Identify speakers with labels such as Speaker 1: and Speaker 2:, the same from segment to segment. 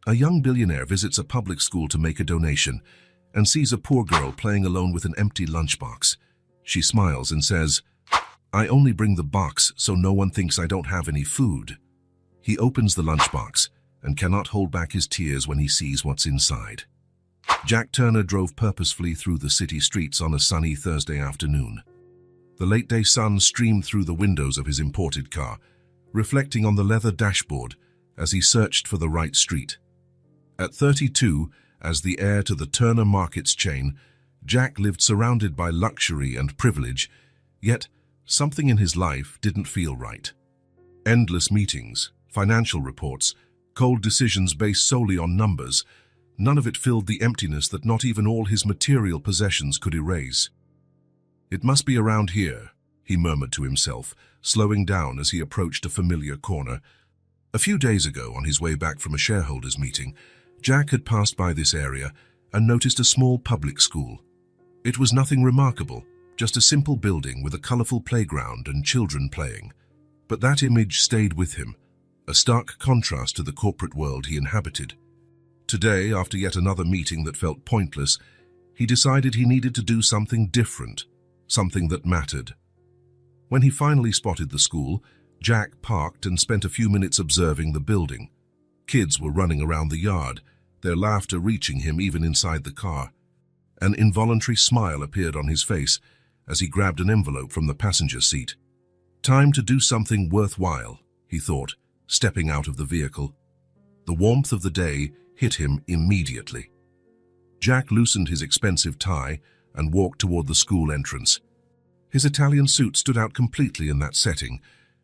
Speaker 1: A young billionaire visits a public school to make a donation and sees a poor girl playing alone with an empty lunchbox. She smiles and says, "I only bring the box so no one thinks I don't have any food." He opens the lunchbox and cannot hold back his tears when he sees what's inside. Jack Turner drove purposefully through the city streets on a sunny Thursday afternoon. The late-day sun streamed through the windows of his imported car, reflecting on the leather dashboard as he searched for the right street. At 32, as the heir to the Turner Markets chain, Jack lived surrounded by luxury and privilege, yet something in his life didn't feel right. Endless meetings, financial reports, cold decisions based solely on numbers, none of it filled the emptiness that not even all his material possessions could erase. "It must be around here," he murmured to himself, slowing down as he approached a familiar corner. A few days ago, on his way back from a shareholders' meeting, Jack had passed by this area and noticed a small public school. It was nothing remarkable, just a simple building with a colorful playground and children playing. But that image stayed with him, a stark contrast to the corporate world he inhabited. Today, after yet another meeting that felt pointless, he decided he needed to do something different, something that mattered. When he finally spotted the school, Jack parked and spent a few minutes observing the building. Kids were running around the yard, their laughter reaching him even inside the car. An involuntary smile appeared on his face as he grabbed an envelope from the passenger seat. Time to do something worthwhile, he thought, stepping out of the vehicle. The warmth of the day hit him immediately. Jack loosened his expensive tie and walked toward the school entrance. His Italian suit stood out completely in that setting,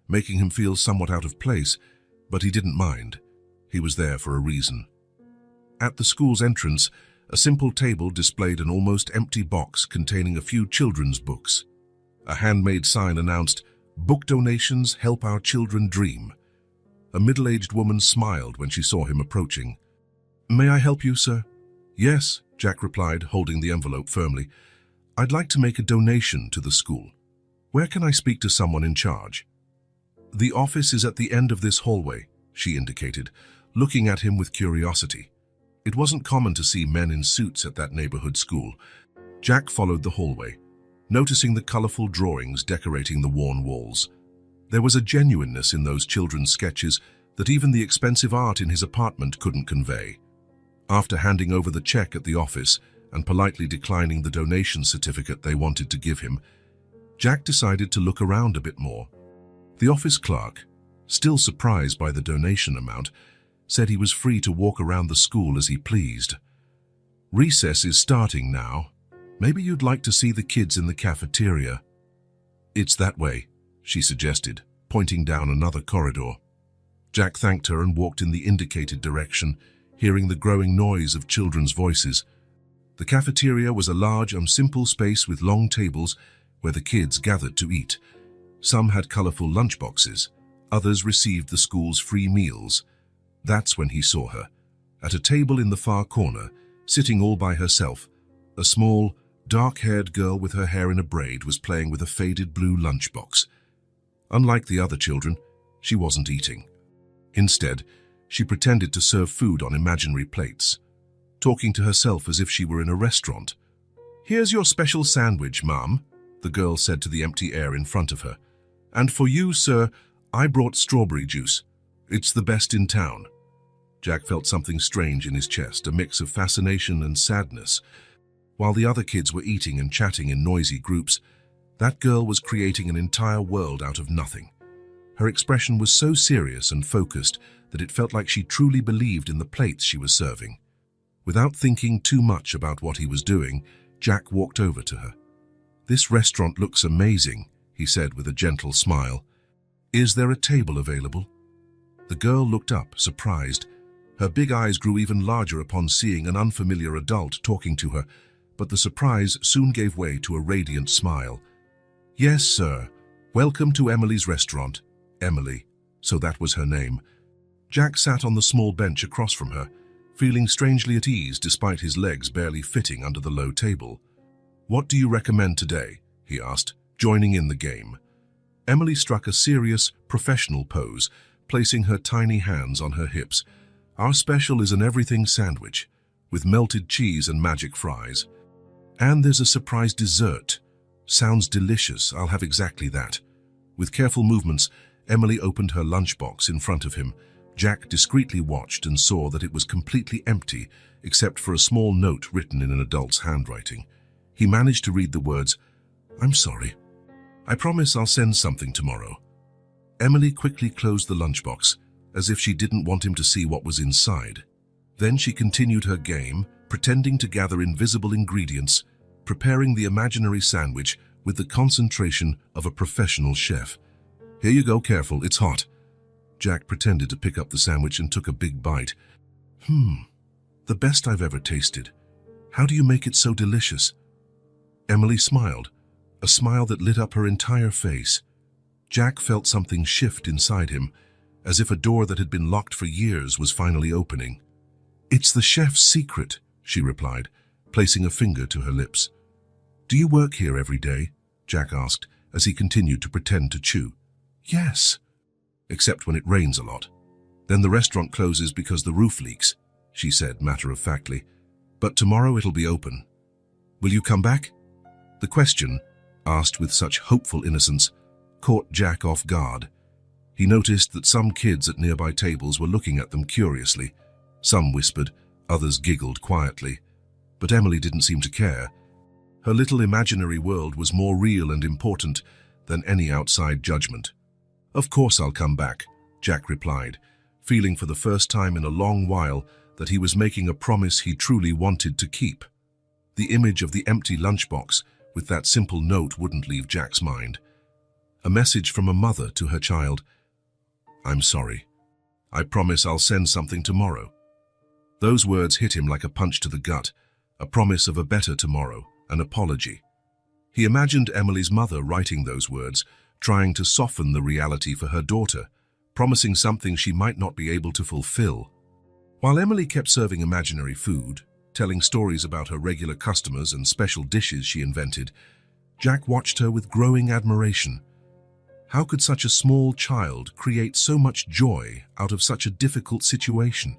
Speaker 1: making him feel somewhat out of place, but he didn't mind. He was there for a reason. At the school's entrance, a simple table displayed an almost empty box containing a few children's books. A handmade sign announced, "Book donations help our children dream." A middle-aged woman smiled when she saw him approaching. "May I help you, sir?" "Yes," Jack replied, holding the envelope firmly. "I'd like to make a donation to the school. Where can I speak to someone in charge?" "The office is at the end of this hallway," she indicated, looking at him with curiosity. It wasn't common to see men in suits at that neighborhood school. Jack followed the hallway, noticing the colorful drawings decorating the worn walls. There was a genuineness in those children's sketches that even the expensive art in his apartment couldn't convey. After handing over the check at the office and politely declining the donation certificate they wanted to give him, Jack decided to look around a bit more. The office clerk, still surprised by the donation amount, said he was free to walk around the school as he pleased. "Recess is starting now. Maybe you'd like to see the kids in the cafeteria." "It's that way," she suggested, pointing down another corridor. Jack thanked her and walked in the indicated direction, hearing the growing noise of children's voices. The cafeteria was a large and simple space with long tables where the kids gathered to eat. Some had colorful lunchboxes, others received the school's free meals. That's when he saw her. At a table in the far corner, sitting all by herself, a small, dark-haired girl with her hair in a braid was playing with a faded blue lunchbox. Unlike the other children, she wasn't eating. Instead, she pretended to serve food on imaginary plates, talking to herself as if she were in a restaurant. "Here's your special sandwich, Mum," the girl said to the empty air in front of her. "And for you, sir, I brought strawberry juice. It's the best in town." Jack felt something strange in his chest, a mix of fascination and sadness. While the other kids were eating and chatting in noisy groups, that girl was creating an entire world out of nothing. Her expression was so serious and focused that it felt like she truly believed in the plates she was serving. Without thinking too much about what he was doing, Jack walked over to her. "This restaurant looks amazing," he said with a gentle smile. "Is there a table available?" The girl looked up, surprised. Her big eyes grew even larger upon seeing an unfamiliar adult talking to her, but the surprise soon gave way to a radiant smile. "Yes, sir. Welcome to Emily's restaurant." Emily, so that was her name. Jack sat on the small bench across from her, feeling strangely at ease despite his legs barely fitting under the low table. "What do you recommend today?" he asked, joining in the game. Emily struck a serious, professional pose, placing her tiny hands on her hips. Our special is an everything sandwich with melted cheese and magic fries. And there's a surprise dessert. Sounds delicious, I'll have exactly that. With careful movements, Emily opened her lunchbox in front of him. Jack discreetly watched and saw that it was completely empty, except for a small note written in an adult's handwriting. He managed to read the words, "I'm sorry. I promise I'll send something tomorrow." Emily quickly closed the lunchbox, as if she didn't want him to see what was inside. Then she continued her game, pretending to gather invisible ingredients, preparing the imaginary sandwich with the concentration of a professional chef. "Here you go, careful, it's hot." Jack pretended to pick up the sandwich and took a big bite. The best I've ever tasted. How do you make it so delicious?" Emily smiled, a smile that lit up her entire face. Jack felt something shift inside him, as if a door that had been locked for years was finally opening. "It's the chef's secret," she replied, placing a finger to her lips. "Do you work here every day?" Jack asked, as he continued to pretend to chew. "Yes, except when it rains a lot. Then the restaurant closes because the roof leaks," she said matter-of-factly. "But tomorrow it'll be open. Will you come back?" The question, asked with such hopeful innocence, caught Jack off guard. He noticed that some kids at nearby tables were looking at them curiously. Some whispered, others giggled quietly. But Emily didn't seem to care. Her little imaginary world was more real and important than any outside judgment. "Of course I'll come back," Jack replied, feeling for the first time in a long while that he was making a promise he truly wanted to keep. The image of the empty lunchbox with that simple note wouldn't leave Jack's mind. A message from a mother to her child. "I'm sorry. I promise I'll send something tomorrow." Those words hit him like a punch to the gut, a promise of a better tomorrow, an apology. He imagined Emily's mother writing those words, trying to soften the reality for her daughter, promising something she might not be able to fulfill. While Emily kept serving imaginary food, telling stories about her regular customers and special dishes she invented, Jack watched her with growing admiration. How could such a small child create so much joy out of such a difficult situation?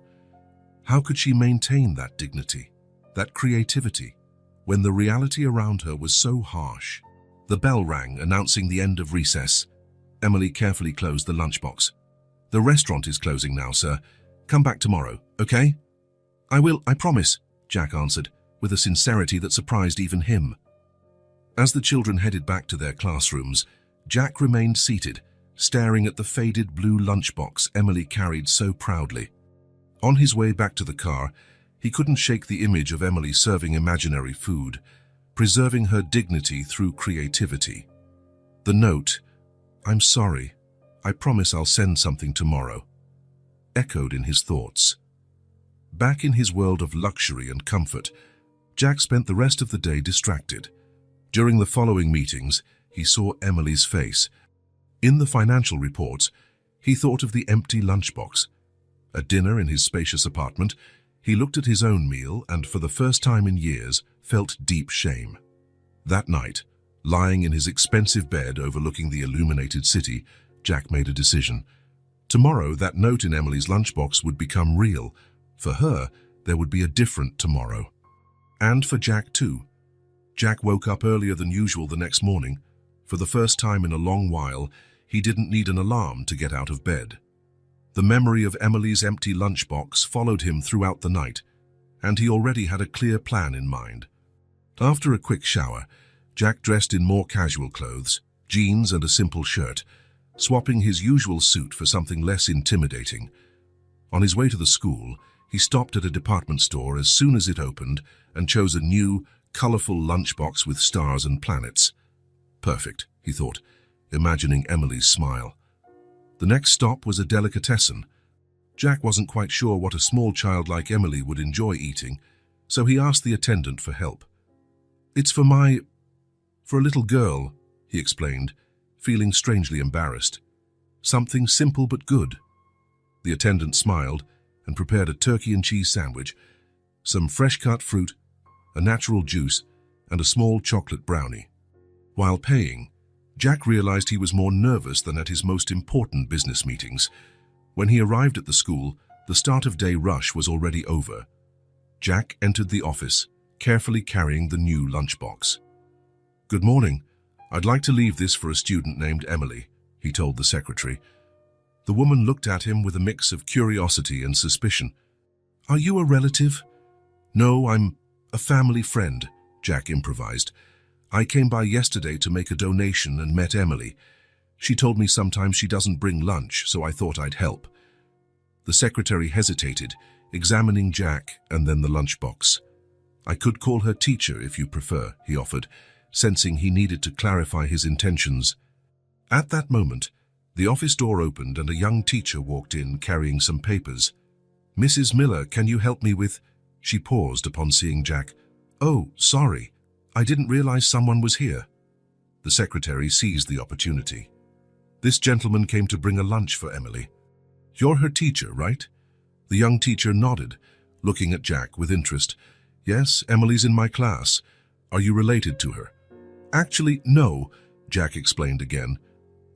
Speaker 1: How could she maintain that dignity, that creativity, when the reality around her was so harsh? The bell rang, announcing the end of recess. Emily carefully closed the lunchbox. "The restaurant is closing now, sir. Come back tomorrow, okay?" "I will, I promise," Jack answered, with a sincerity that surprised even him. As the children headed back to their classrooms, Jack remained seated, staring at the faded blue lunchbox Emily carried so proudly. On his way back to the car, he couldn't shake the image of Emily serving imaginary food, preserving her dignity through creativity. The note, "I'm sorry, I promise I'll send something tomorrow," echoed in his thoughts. Back in his world of luxury and comfort, Jack spent the rest of the day distracted. During the following meetings, he saw Emily's face. In the financial reports, he thought of the empty lunchbox. At dinner in his spacious apartment, he looked at his own meal and, for the first time in years, felt deep shame. That night, lying in his expensive bed overlooking the illuminated city, Jack made a decision. Tomorrow, that note in Emily's lunchbox would become real. For her, there would be a different tomorrow. And for Jack too. Jack woke up earlier than usual the next morning. For the first time in a long while, he didn't need an alarm to get out of bed. The memory of Emily's empty lunchbox followed him throughout the night, and he already had a clear plan in mind. After a quick shower, Jack dressed in more casual clothes, jeans and a simple shirt, swapping his usual suit for something less intimidating. On his way to the school, he stopped at a department store as soon as it opened and chose a new, colorful lunchbox with stars and planets. Perfect, he thought, imagining Emily's smile. The next stop was a delicatessen. Jack wasn't quite sure what a small child like Emily would enjoy eating, so he asked the attendant for help. "It's for a little girl," he explained, feeling strangely embarrassed. "Something simple but good." The attendant smiled and prepared a turkey and cheese sandwich, some fresh-cut fruit, a natural juice, and a small chocolate brownie. While paying, Jack realized he was more nervous than at his most important business meetings. When he arrived at the school, The start-of-day rush was already over. Jack entered the office, carefully carrying the new lunchbox. "Good morning. I'd like to leave this for a student named Emily," he told the secretary. The woman looked at him with a mix of curiosity and suspicion. "Are you a relative?" "No, I'm a family friend," Jack improvised. "I came by yesterday to make a donation and met Emily. She told me sometimes she doesn't bring lunch, so I thought I'd help." The secretary hesitated, examining Jack and then the lunchbox. "I could call her teacher if you prefer," he offered, sensing he needed to clarify his intentions. At that moment, the office door opened and a young teacher walked in carrying some papers. "Mrs. Miller, can you help me with—" She paused upon seeing Jack. "Oh, sorry. I didn't realize someone was here." The secretary seized the opportunity. "This gentleman came to bring a lunch for Emily. You're her teacher, right?" The young teacher nodded, looking at Jack with interest. "Yes, Emily's in my class. Are you related to her?" "Actually, no," Jack explained again.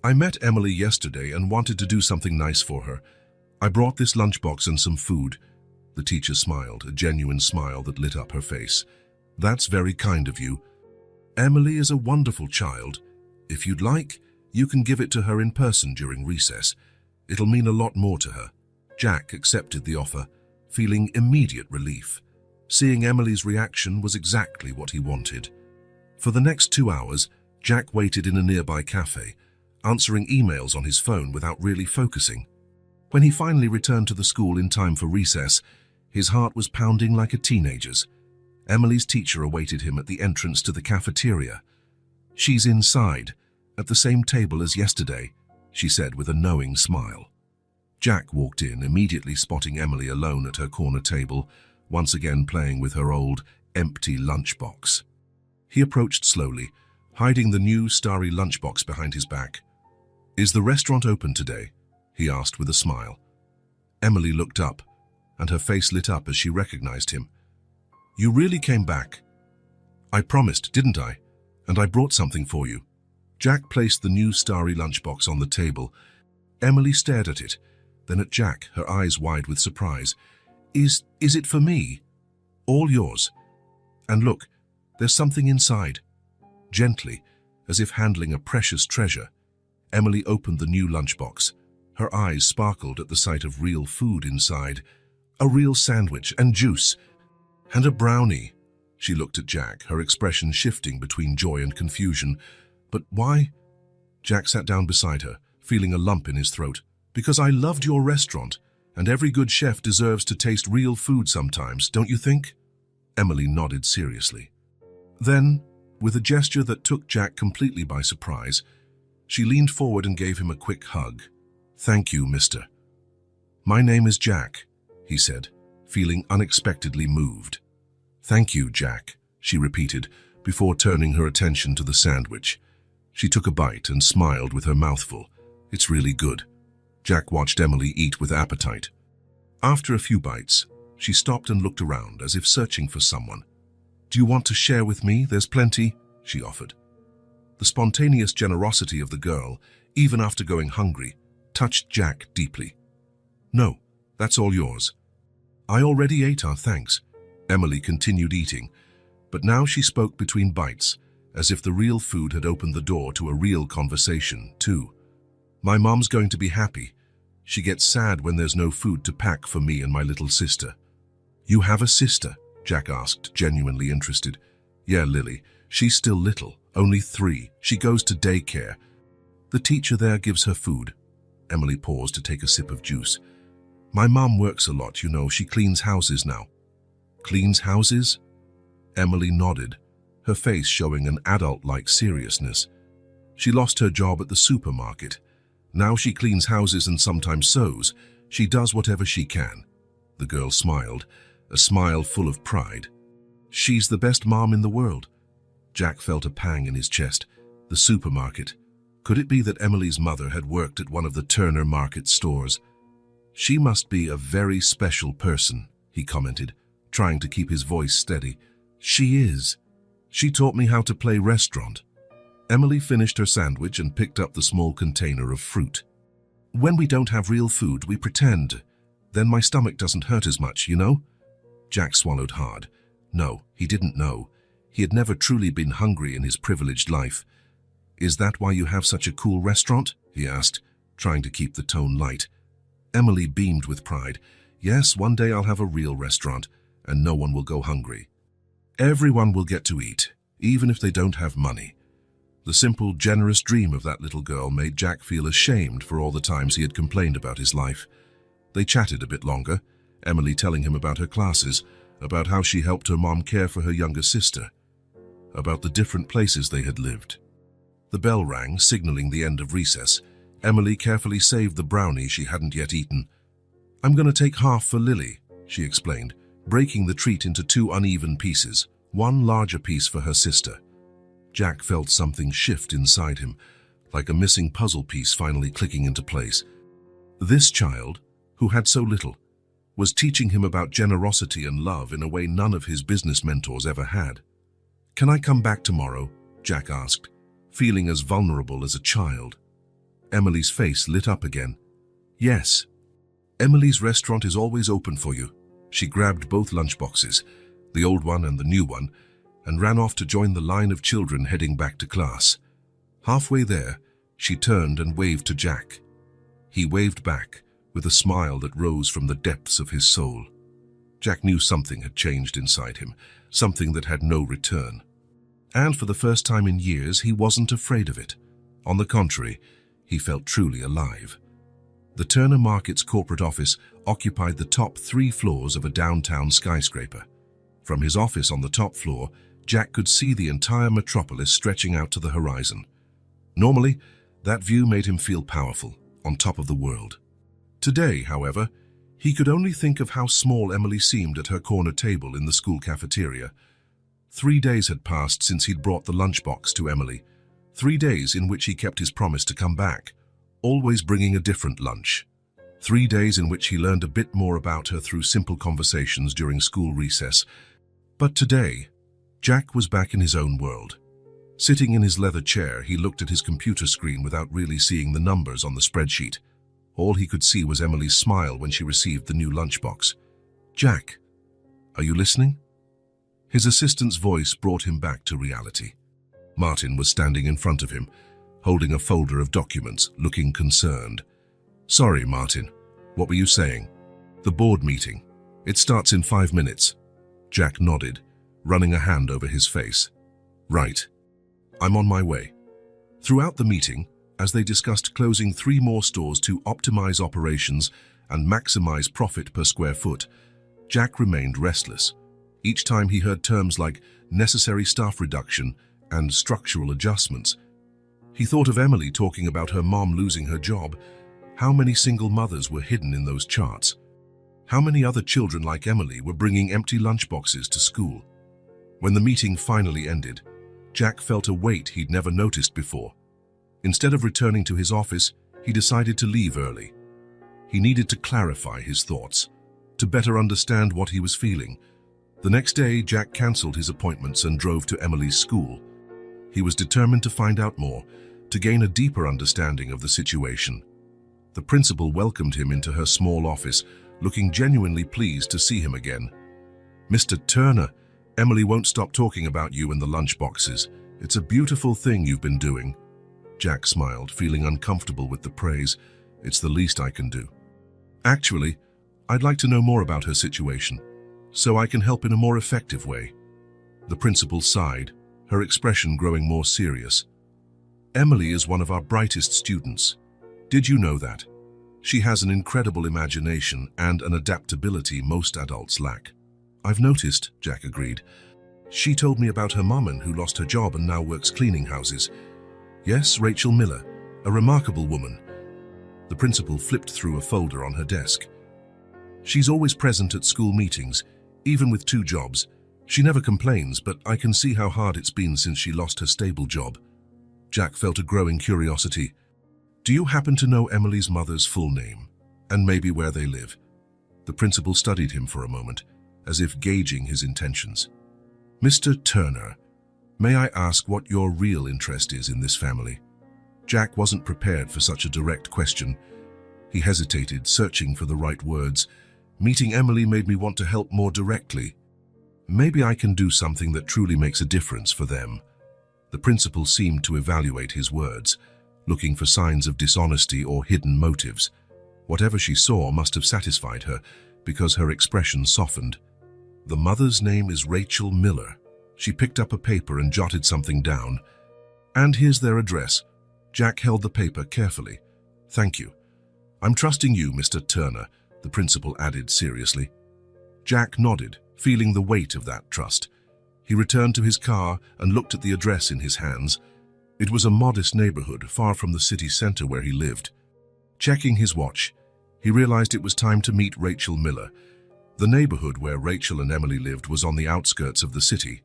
Speaker 1: "I met Emily yesterday and wanted to do something nice for her. I brought this lunchbox and some food." The teacher smiled, a genuine smile that lit up her face. "That's very kind of you. Emily is a wonderful child. If you'd like, you can give it to her in person during recess. It'll mean a lot more to her." Jack accepted the offer, feeling immediate relief. Seeing Emily's reaction was exactly what he wanted. For the next 2 hours, Jack waited in a nearby cafe, answering emails on his phone without really focusing. When he finally returned to the school in time for recess, his heart was pounding like a teenager's. Emily's teacher awaited him at the entrance to the cafeteria. "She's inside, at the same table as yesterday," she said with a knowing smile. Jack walked in, immediately spotting Emily alone at her corner table, once again playing with her old, empty lunchbox. He approached slowly, hiding the new, starry lunchbox behind his back. "Is the restaurant open today?" he asked with a smile. Emily looked up, and her face lit up as she recognized him. "You really came back." "I promised, didn't I? And I brought something for you." Jack placed the new starry lunchbox on the table. Emily stared at it, then at Jack, her eyes wide with surprise. Is it for me?" "All yours. And look, there's something inside." Gently, as if handling a precious treasure, Emily opened the new lunchbox. Her eyes sparkled at the sight of real food inside. A real sandwich and juice. And a brownie. She looked at Jack, her expression shifting between joy and confusion. "But why?" Jack sat down beside her, feeling a lump in his throat. "Because I loved your restaurant, and every good chef deserves to taste real food sometimes, don't you think?" Emily nodded seriously. Then, with a gesture that took Jack completely by surprise, she leaned forward and gave him a quick hug. "Thank you, mister." "My name is Jack," he said, feeling unexpectedly moved. "Thank you, Jack," she repeated, before turning her attention to the sandwich. She took a bite and smiled with her mouth full. "It's really good." Jack watched Emily eat with appetite. After a few bites, she stopped and looked around as if searching for someone. "Do you want to share with me? There's plenty," she offered. The spontaneous generosity of the girl, even after going hungry, touched Jack deeply. "No, that's all yours." "I already ate our thanks." Emily continued eating, but now she spoke between bites, as if the real food had opened the door to a real conversation, too. "My mom's going to be happy. She gets sad when there's no food to pack for me and my little sister." "You have a sister?" Jack asked, genuinely interested. "Yeah, Lily. She's still little, only 3. She goes to daycare. The teacher there gives her food." Emily paused to take a sip of juice. "My mom works a lot, you know. She cleans houses now." "Cleans houses?" Emily nodded, her face showing an adult-like seriousness. "She lost her job at the supermarket. Now she cleans houses and sometimes sews. She does whatever she can." The girl smiled, a smile full of pride. "She's the best mom in the world." Jack felt a pang in his chest. The supermarket. Could it be that Emily's mother had worked at one of the Turner Market stores? "She must be a very special person," he commented, trying to keep his voice steady. "She is. She taught me how to play restaurant." Emily finished her sandwich and picked up the small container of fruit. "When we don't have real food, we pretend," Then my stomach doesn't hurt as much, you know? Jack swallowed hard. No, he didn't know. He had never truly been hungry in his privileged life. Is that why you have such a cool restaurant? He asked, trying to keep the tone light. Emily beamed with pride. Yes, one day I'll have a real restaurant, and no one will go hungry. Everyone will get to eat, even if they don't have money. The simple, generous dream of that little girl made Jack feel ashamed for all the times he had complained about his life. They chatted a bit longer, Emily telling him about her classes, about how she helped her mom care for her younger sister, about the different places they had lived. The bell rang, signaling the end of recess. Emily carefully saved the brownie she hadn't yet eaten. I'm going to take half for Lily, she explained, breaking the treat into 2 uneven pieces, one larger piece for her sister. Jack felt something shift inside him, like a missing puzzle piece finally clicking into place. This child, who had so little, was teaching him about generosity and love in a way none of his business mentors ever had. Can I come back tomorrow? Jack asked, feeling as vulnerable as a child. Emily's face lit up again. Yes. Emily's restaurant is always open for you. She grabbed both lunchboxes, the old one and the new one, and ran off to join the line of children heading back to class. Halfway there, she turned and waved to Jack. He waved back, with a smile that rose from the depths of his soul. Jack knew something had changed inside him, something that had no return. And for the first time in years, he wasn't afraid of it. On the contrary, he felt truly alive. The Turner Market's corporate office occupied the top 3 floors of a downtown skyscraper. From his office on the top floor, Jack could see the entire metropolis stretching out to the horizon. Normally, that view made him feel powerful, on top of the world. Today, however, he could only think of how small Emily seemed at her corner table in the school cafeteria. 3 days had passed since he'd brought the lunchbox to Emily. 3 days in which he kept his promise to come back, always bringing a different lunch. 3 days in which he learned a bit more about her through simple conversations during school recess. But today, Jack was back in his own world. Sitting in his leather chair, he looked at his computer screen without really seeing the numbers on the spreadsheet. All he could see was Emily's smile when she received the new lunchbox. Jack, are you listening? His assistant's voice brought him back to reality. Martin was standing in front of him, holding a folder of documents, looking concerned. Sorry, Martin. What were you saying? The board meeting. It starts in 5 minutes. Jack nodded, running a hand over his face. Right. I'm on my way. Throughout the meeting, as they discussed closing 3 more stores to optimize operations and maximize profit per square foot, Jack remained restless. Each time he heard terms like necessary staff reduction and structural adjustments, he thought of Emily talking about her mom losing her job. How many single mothers were hidden in those charts? How many other children like Emily were bringing empty lunchboxes to school? When the meeting finally ended, Jack felt a weight he'd never noticed before. Instead of returning to his office, he decided to leave early. He needed to clarify his thoughts, to better understand what he was feeling. The next day, Jack cancelled his appointments and drove to Emily's school. He was determined to find out more, to gain a deeper understanding of the situation. The principal welcomed him into her small office, looking genuinely pleased to see him again. Mr. Turner, Emily won't stop talking about you and the lunchboxes. It's a beautiful thing you've been doing. Jack smiled, feeling uncomfortable with the praise. It's the least I can do. Actually, I'd like to know more about her situation, so I can help in a more effective way. The principal sighed, her expression growing more serious. Emily is one of our brightest students. Did you know that? She has an incredible imagination and an adaptability most adults lack. I've noticed, Jack agreed. She told me about her mum who lost her job and now works cleaning houses. Yes, Rachel Miller, a remarkable woman. The principal flipped through a folder on her desk. She's always present at school meetings, even with 2 jobs. She never complains, but I can see how hard it's been since she lost her stable job. Jack felt a growing curiosity. Do you happen to know Emily's mother's full name, and maybe where they live? The principal studied him for a moment, as if gauging his intentions. Mr. Turner, may I ask what your real interest is in this family? Jack wasn't prepared for such a direct question. He hesitated, searching for the right words. Meeting Emily made me want to help more directly. Maybe I can do something that truly makes a difference for them. The principal seemed to evaluate his words, looking for signs of dishonesty or hidden motives. Whatever she saw must have satisfied her, because her expression softened. The mother's name is Rachel Miller. She picked up a paper and jotted something down. And here's their address. Jack held the paper carefully. Thank you. I'm trusting you, Mr. Turner, the principal added seriously. Jack nodded, feeling the weight of that trust. He returned to his car and looked at the address in his hands. It was a modest neighborhood far from the city center where he lived. Checking his watch, he realized it was time to meet Rachel Miller. The neighborhood where Rachel and Emily lived was on the outskirts of the city.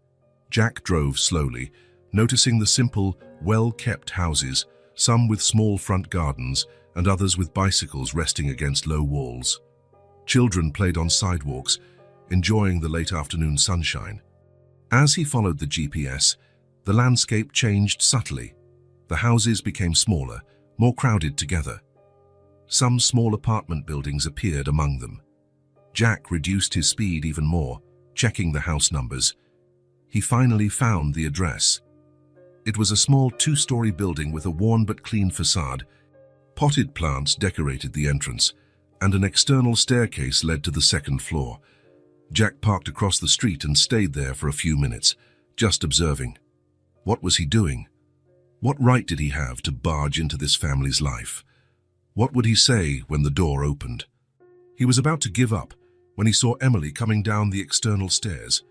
Speaker 1: Jack drove slowly, noticing the simple, well-kept houses, some with small front gardens and others with bicycles resting against low walls. Children played on sidewalks, enjoying the late afternoon sunshine. As he followed the GPS, the landscape changed subtly. The houses became smaller, more crowded together. Some small apartment buildings appeared among them. Jack reduced his speed even more, checking the house numbers. He finally found the address. It was a small two-story building with a worn but clean facade. Potted plants decorated the entrance, and an external staircase led to the second floor. Jack parked across the street and stayed there for a few minutes, just observing. What was he doing? What right did he have to barge into this family's life? What would he say when the door opened? He was about to give up when he saw Emily coming down the external stairs,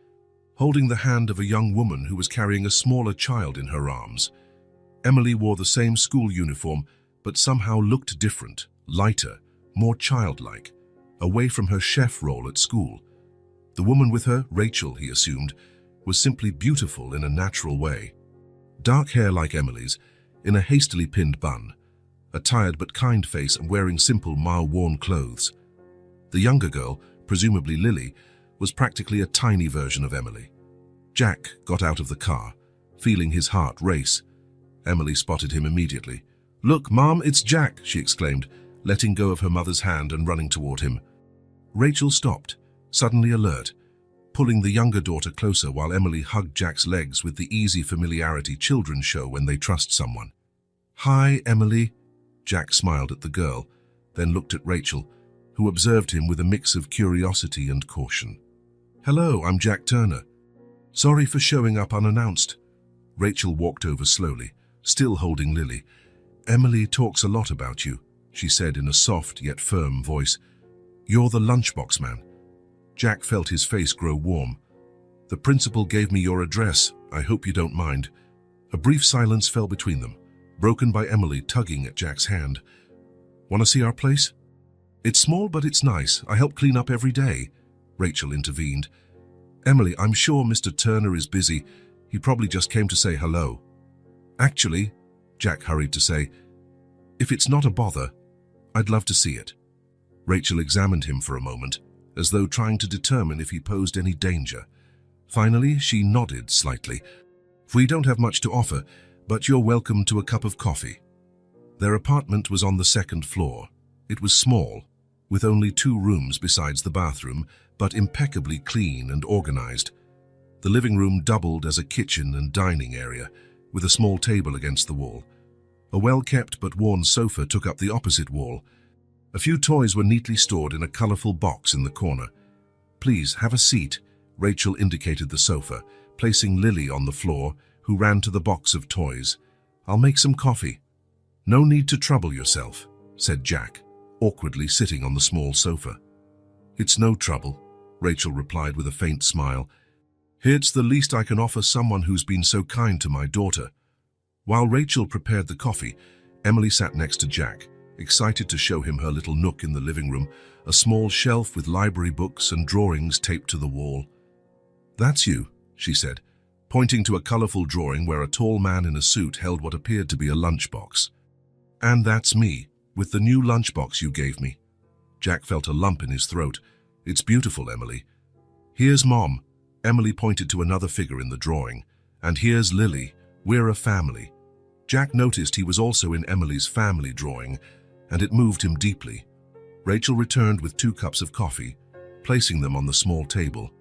Speaker 1: holding the hand of a young woman who was carrying a smaller child in her arms. Emily wore the same school uniform, but somehow looked different, lighter, more childlike, away from her chef role at school. The woman with her, Rachel, he assumed, was simply beautiful in a natural way. Dark hair like Emily's, in a hastily pinned bun, a tired but kind face and wearing simple, mile-worn clothes. The younger girl, presumably Lily, was practically a tiny version of Emily. Jack got out of the car, feeling his heart race. Emily spotted him immediately. "Look, Mom, it's Jack," she exclaimed, letting go of her mother's hand and running toward him. Rachel stopped, suddenly alert, pulling the younger daughter closer while Emily hugged Jack's legs with the easy familiarity children show when they trust someone. "Hi, Emily." Jack smiled at the girl, then looked at Rachel, who observed him with a mix of curiosity and caution. "Hello, I'm Jack Turner. Sorry for showing up unannounced." Rachel walked over slowly, still holding Lily. "Emily talks a lot about you," she said in a soft yet firm voice. "You're the Lunchbox man." Jack felt his face grow warm. "The principal gave me your address. I hope you don't mind." A brief silence fell between them, broken by Emily tugging at Jack's hand. "Want to see our place?" "It's small, but it's nice. I help clean up every day," Rachel intervened. "Emily, I'm sure Mr. Turner is busy. He probably just came to say hello." "Actually," Jack hurried to say, "if it's not a bother, I'd love to see it." Rachel examined him for a moment, as though trying to determine if he posed any danger. Finally, she nodded slightly. "We don't have much to offer, but you're welcome to a cup of coffee." Their apartment was on the second floor. It was small, with only 2 rooms besides the bathroom, but impeccably clean and organized. The living room doubled as a kitchen and dining area, with a small table against the wall. A well-kept but worn sofa took up the opposite wall. A few toys were neatly stored in a colorful box in the corner. "Please, have a seat," Rachel indicated the sofa, placing Lily on the floor, who ran to the box of toys. "I'll make some coffee." "No need to trouble yourself," said Jack, awkwardly sitting on the small sofa. "It's no trouble," Rachel replied with a faint smile. "It's the least I can offer someone who's been so kind to my daughter." While Rachel prepared the coffee, Emily sat next to Jack, excited to show him her little nook in the living room, a small shelf with library books and drawings taped to the wall. "That's you," she said, pointing to a colorful drawing where a tall man in a suit held what appeared to be a lunchbox. "And that's me, with the new lunchbox you gave me." Jack felt a lump in his throat. "It's beautiful, Emily." "Here's Mom." Emily pointed to another figure in the drawing. "And here's Lily. We're a family." Jack noticed he was also in Emily's family drawing. and it moved him deeply. Rachel returned with 2 cups of coffee, placing them on the small table.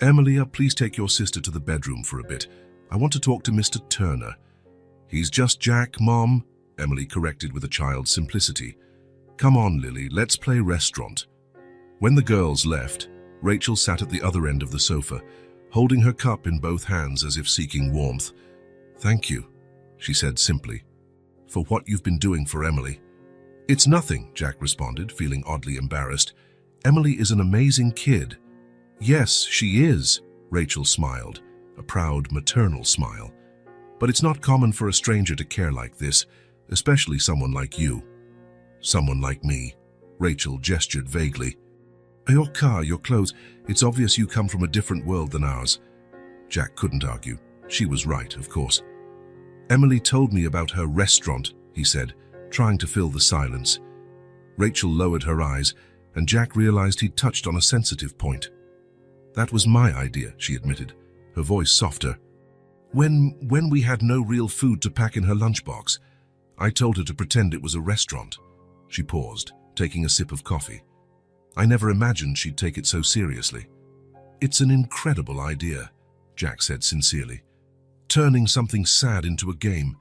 Speaker 1: "Emilia, please take your sister to the bedroom for a bit. I want to talk to Mr. Turner." "He's just Jack, Mom," Emily corrected with a child's simplicity. "Come on, Lily, let's play restaurant." When the girls left, Rachel sat at the other end of the sofa, holding her cup in both hands as if seeking warmth. "Thank you," she said simply, "for what you've been doing for Emily." "It's nothing," Jack responded, feeling oddly embarrassed. "Emily is an amazing kid." "Yes, she is," Rachel smiled, a proud maternal smile. "But it's not common for a stranger to care like this, especially someone like you." "Someone like me," Rachel gestured vaguely. "Your car, your clothes, it's obvious you come from a different world than ours." Jack couldn't argue. She was right, of course. "Emily told me about her restaurant," he said, trying to fill the silence. Rachel lowered her eyes, and Jack realized he'd touched on a sensitive point. "That was my idea," she admitted, her voice softer. When we had no real food to pack in her lunchbox, I told her to pretend it was a restaurant." She paused, taking a sip of coffee. "I never imagined she'd take it so seriously." "It's an incredible idea," Jack said sincerely. "Turning something sad into a game."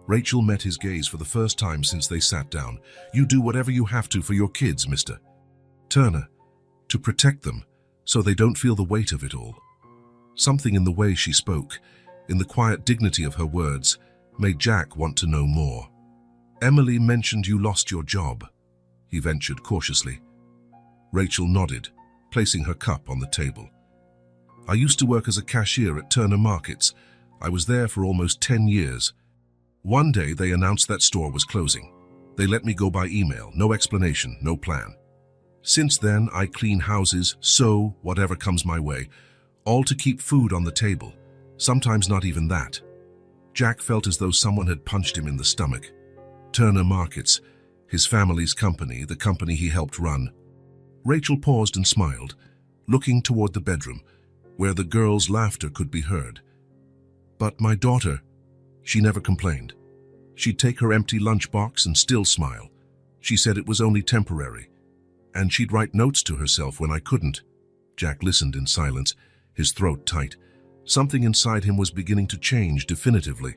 Speaker 1: Rachel met his gaze for the first time since they sat down. "You do whatever you have to for your kids, Mr. Turner, to protect them so they don't feel the weight of it all." Something in the way she spoke, in the quiet dignity of her words, made Jack want to know more. "Emily mentioned you lost your job," he ventured cautiously. Rachel nodded, placing her cup on the table. "I used to work as a cashier at Turner Markets. I was there for almost 10 years. One day they announced that store was closing. They let me go by email, no explanation, no plan. Since then, I clean houses, sew, whatever comes my way, all to keep food on the table, sometimes not even that." Jack felt as though someone had punched him in the stomach. Turner Markets, his family's company, the company he helped run. Rachel paused and smiled, looking toward the bedroom, where the girls' laughter could be heard. "But my daughter, she never complained. She'd take her empty lunchbox and still smile. She said it was only temporary. And she'd write notes to herself when I couldn't." Jack listened in silence, his throat tight. Something inside him was beginning to change definitively.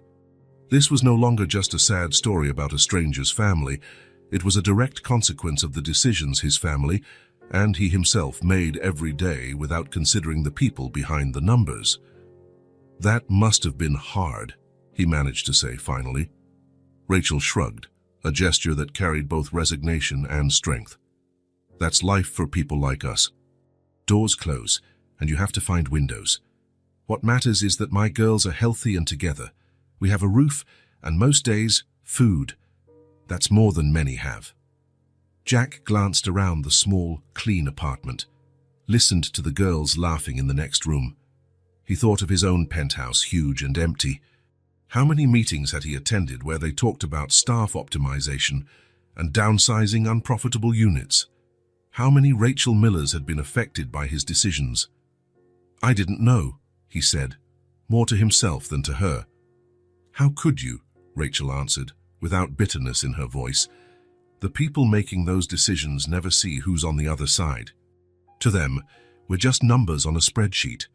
Speaker 1: This was no longer just a sad story about a stranger's family. It was a direct consequence of the decisions his family, and he himself, made every day without considering the people behind the numbers. "That must have been hard," he managed to say finally. Rachel shrugged, a gesture that carried both resignation and strength. "That's life for people like us. Doors close, and you have to find windows. What matters is that my girls are healthy and together. We have a roof, and most days, food. That's more than many have." Jack glanced around the small, clean apartment, listened to the girls laughing in the next room. He thought of his own penthouse, huge and empty. How many meetings had he attended where they talked about staff optimization and downsizing unprofitable units? How many Rachel Millers had been affected by his decisions? "I didn't know," he said, more to himself than to her. "How could you?" Rachel answered, without bitterness in her voice. "The people making those decisions never see who's on the other side. To them, we're just numbers on a spreadsheet."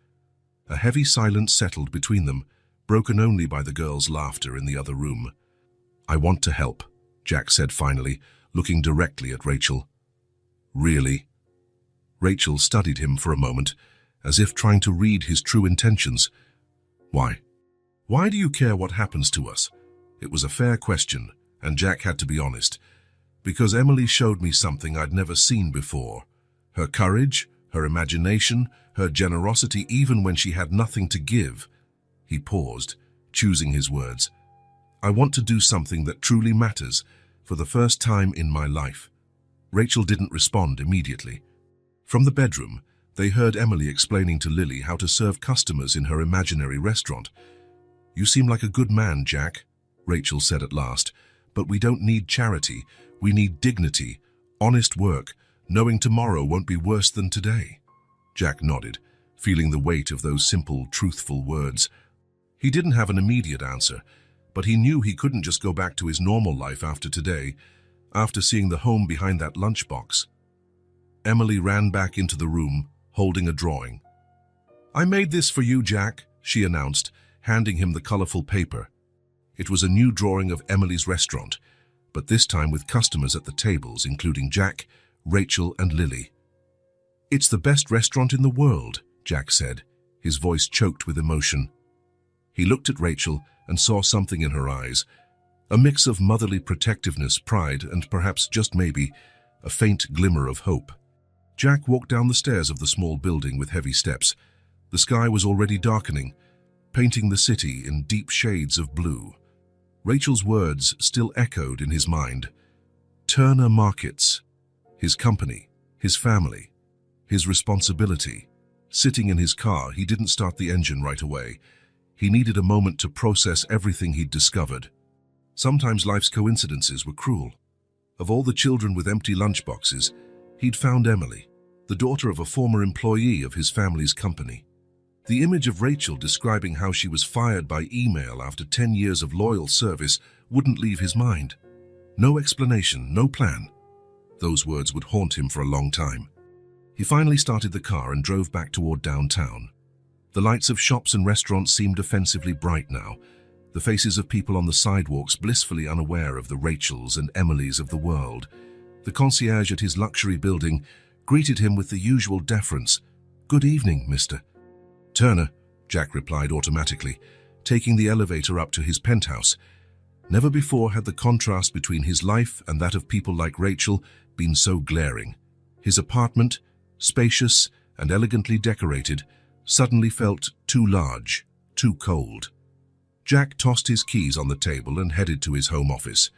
Speaker 1: A heavy silence settled between them, broken only by the girls' laughter in the other room. "I want to help," Jack said finally, looking directly at Rachel. "Really?" Rachel studied him for a moment, as if trying to read his true intentions. "Why? Why do you care what happens to us?" It was a fair question, and Jack had to be honest. "Because Emily showed me something I'd never seen before. Her courage, her imagination, her generosity even when she had nothing to give." He paused, choosing his words. "I want to do something that truly matters, for the first time in my life." Rachel didn't respond immediately. From the bedroom, they heard Emily explaining to Lily how to serve customers in her imaginary restaurant. "You seem like a good man, Jack," Rachel said at last, "but we don't need charity. We need dignity, honest work, knowing tomorrow won't be worse than today." Jack nodded, feeling the weight of those simple, truthful words. He didn't have an immediate answer, but he knew he couldn't just go back to his normal life after today. after seeing the home behind that lunchbox. Emily ran back into the room, holding a drawing. "I made this for you, Jack," she announced, handing him the colorful paper. It was a new drawing of Emily's restaurant, but this time with customers at the tables, including Jack, Rachel, and Lily. "It's the best restaurant in the world," Jack said, his voice choked with emotion. He looked at Rachel and saw something in her eyes, a mix of motherly protectiveness, pride, and perhaps, just maybe, a faint glimmer of hope. Jack walked down the stairs of the small building with heavy steps. The sky was already darkening, painting the city in deep shades of blue. Rachel's words still echoed in his mind. Turner Markets, his company, his family, his responsibility. Sitting in his car, he didn't start the engine right away. He needed a moment to process everything he'd discovered. Sometimes life's coincidences were cruel. Of all the children with empty lunchboxes, he'd found Emily, the daughter of a former employee of his family's company. The image of Rachel describing how she was fired by email after 10 years of loyal service wouldn't leave his mind. No explanation, no plan. Those words would haunt him for a long time. He finally started the car and drove back toward downtown. The lights of shops and restaurants seemed offensively bright now, the faces of people on the sidewalks blissfully unaware of the Rachels and Emilys of the world. The concierge at his luxury building greeted him with the usual deference. "Good evening, Mr. Turner," Jack replied automatically, taking the elevator up to his penthouse. Never before had the contrast between his life and that of people like Rachel been so glaring. His apartment, spacious and elegantly decorated, suddenly felt too large, too cold. Jack tossed his keys on the table and headed to his home office.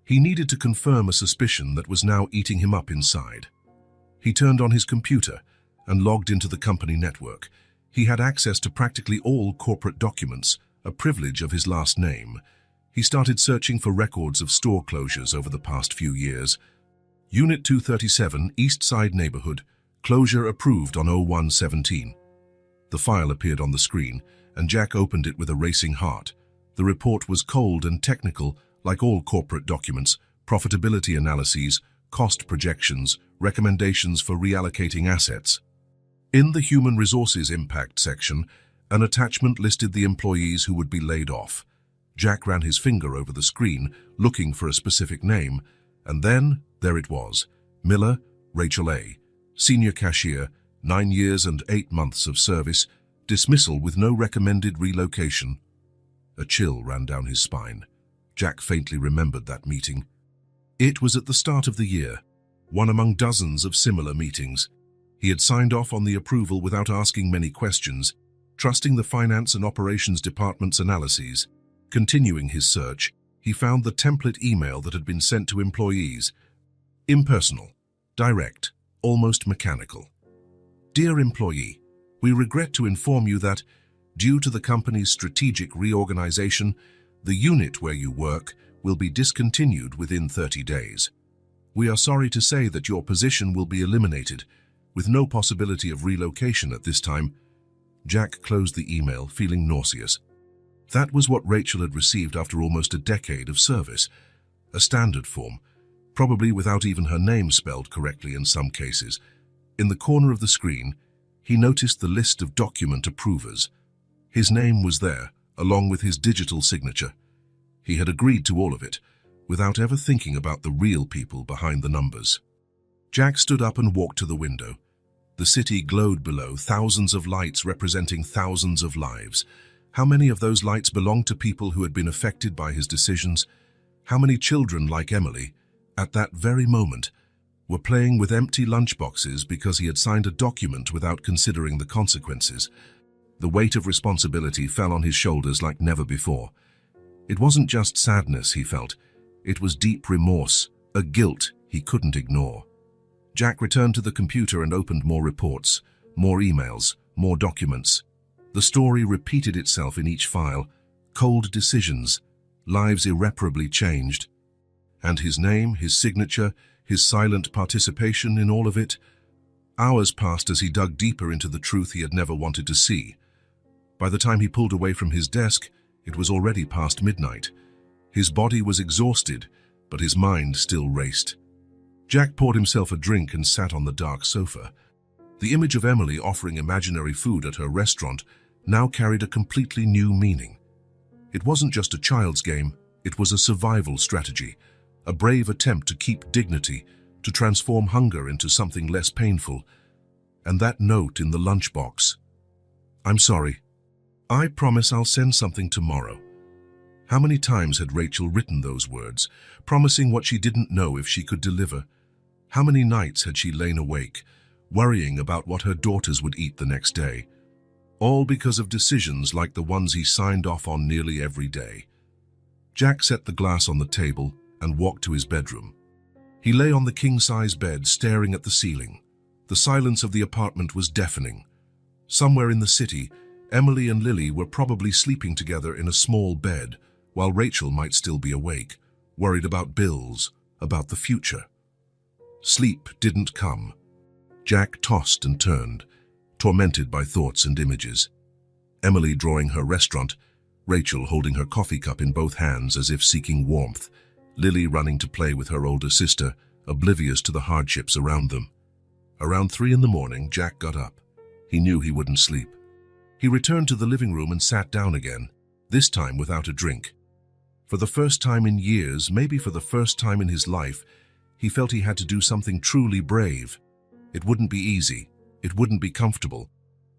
Speaker 1: He needed to confirm a suspicion that was now eating him up inside. He turned on his computer and logged into the company network. He had access to practically all corporate documents, a privilege of his last name. He started searching for records of store closures over the past few years. Unit 237, East Side Neighborhood, closure approved on 01/17. The file appeared on the screen, and Jack opened it with a racing heart. The report was cold and technical, like all corporate documents: profitability analyses, cost projections, recommendations for reallocating assets. In the Human Resources Impact section, an attachment listed the employees who would be laid off. Jack ran his finger over the screen, looking for a specific name, and then there it was: Miller, Rachel A., senior cashier, 9 years and 8 months of service, dismissal with no recommended relocation. A chill ran down his spine. Jack faintly remembered that meeting. It was at the start of the year, one among dozens of similar meetings. He had signed off on the approval without asking many questions, trusting the finance and operations department's analyses. Continuing his search, he found the template email that had been sent to employees. Impersonal, direct, almost mechanical. "Dear employee, we regret to inform you that, due to the company's strategic reorganization, the unit where you work will be discontinued within 30 days. We are sorry to say that your position will be eliminated, with no possibility of relocation at this time." Jack closed the email, feeling nauseous. That was what Rachel had received after almost a decade of service. A standard form, probably without even her name spelled correctly in some cases. In the corner of the screen, he noticed the list of document approvers. His name was there, along with his digital signature. He had agreed to all of it, without ever thinking about the real people behind the numbers. Jack stood up and walked to the window. The city glowed below, thousands of lights representing thousands of lives. How many of those lights belonged to people who had been affected by his decisions? How many children like Emily, at that very moment, were playing with empty lunchboxes because he had signed a document without considering the consequences? The weight of responsibility fell on his shoulders like never before. It wasn't just sadness he felt, it was deep remorse, a guilt he couldn't ignore. Jack returned to the computer and opened more reports, more emails, more documents. The story repeated itself in each file: cold decisions, lives irreparably changed. And his name, his signature, his silent participation in all of it. Hours passed as he dug deeper into the truth he had never wanted to see. By the time he pulled away from his desk, it was already past midnight. His body was exhausted, but his mind still raced. Jack poured himself a drink and sat on the dark sofa. The image of Emily offering imaginary food at her restaurant now carried a completely new meaning. It wasn't just a child's game, it was a survival strategy, a brave attempt to keep dignity, to transform hunger into something less painful. And that note in the lunchbox. "I'm sorry. I promise I'll send something tomorrow." How many times had Rachel written those words, promising what she didn't know if she could deliver? How many nights had she lain awake, worrying about what her daughters would eat the next day? All because of decisions like the ones he signed off on nearly every day. Jack set the glass on the table and walked to his bedroom. He lay on the king-size bed, staring at the ceiling. The silence of the apartment was deafening. Somewhere in the city, Emily and Lily were probably sleeping together in a small bed, while Rachel might still be awake, worried about bills, about the future. Sleep didn't come. Jack tossed and turned, tormented by thoughts and images. Emily drawing her restaurant, Rachel holding her coffee cup in both hands as if seeking warmth, Lily running to play with her older sister, oblivious to the hardships around them. Around 3 a.m, Jack got up. He knew he wouldn't sleep. He returned to the living room and sat down again, this time without a drink. For the first time in years, maybe for the first time in his life, he felt he had to do something truly brave. It wouldn't be easy. It wouldn't be comfortable.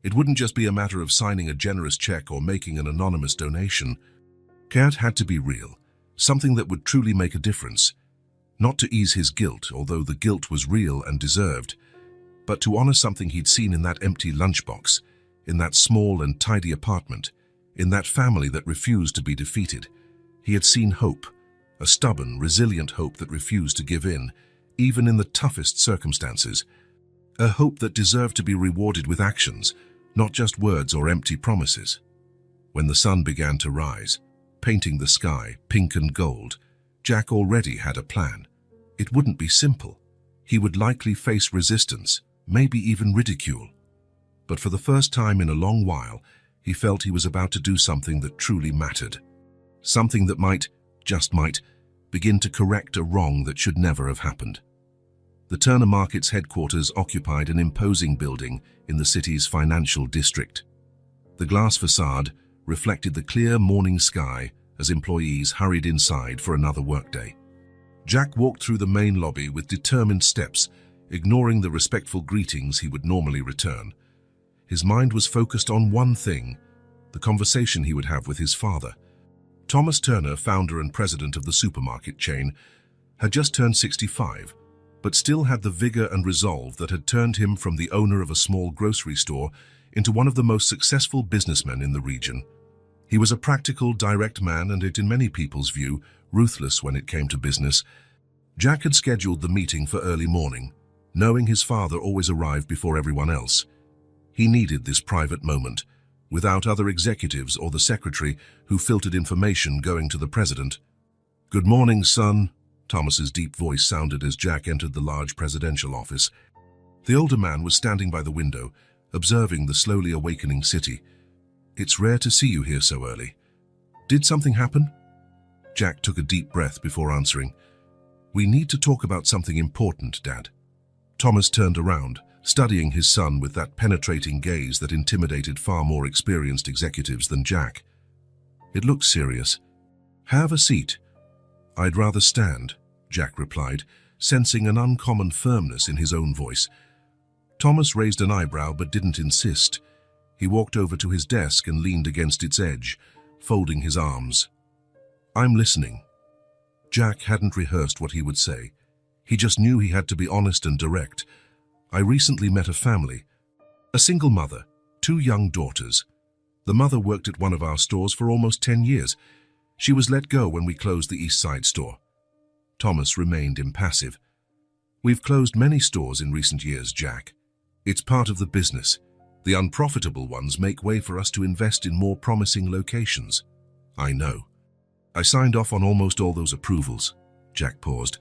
Speaker 1: It wouldn't just be a matter of signing a generous check or making an anonymous donation. It had to be real, something that would truly make a difference. Not to ease his guilt, although the guilt was real and deserved, but to honor something he'd seen in that empty lunchbox, in that small and tidy apartment, in that family that refused to be defeated. He had seen hope, a stubborn, resilient hope that refused to give in, even in the toughest circumstances. A hope that deserved to be rewarded with actions, not just words or empty promises. When the sun began to rise, painting the sky pink and gold, Jack already had a plan. It wouldn't be simple. He would likely face resistance, maybe even ridicule. But for the first time in a long while, he felt he was about to do something that truly mattered. Something that might, just might, begin to correct a wrong that should never have happened. The Turner Market's headquarters occupied an imposing building in the city's financial district. The glass facade reflected the clear morning sky as employees hurried inside for another workday. Jack walked through the main lobby with determined steps, ignoring the respectful greetings he would normally return. His mind was focused on one thing, the conversation he would have with his father. Thomas Turner, founder and president of the supermarket chain, had just turned 65, but still had the vigor and resolve that had turned him from the owner of a small grocery store into one of the most successful businessmen in the region. He was a practical, direct man and, in many people's view, ruthless when it came to business. Jack had scheduled the meeting for early morning, knowing his father always arrived before everyone else. He needed this private moment, without other executives or the secretary who filtered information going to the president. "Good morning, son," Thomas's deep voice sounded as Jack entered the large presidential office. The older man was standing by the window, observing the slowly awakening city. "It's rare to see you here so early. Did something happen?" Jack took a deep breath before answering. "We need to talk about something important, Dad." Thomas turned around, studying his son with that penetrating gaze that intimidated far more experienced executives than Jack. "It looks serious. Have a seat." "I'd rather stand," Jack replied, sensing an uncommon firmness in his own voice. Thomas raised an eyebrow but didn't insist. He walked over to his desk and leaned against its edge, folding his arms. "I'm listening." Jack hadn't rehearsed what he would say. He just knew he had to be honest and direct. "I recently met a family. A single mother, 2 young daughters. The mother worked at one of our stores for almost 10 years. She was let go when we closed the East Side store." Thomas remained impassive. "We've closed many stores in recent years, Jack. It's part of the business. The unprofitable ones make way for us to invest in more promising locations." "I know. I signed off on almost all those approvals." Jack paused.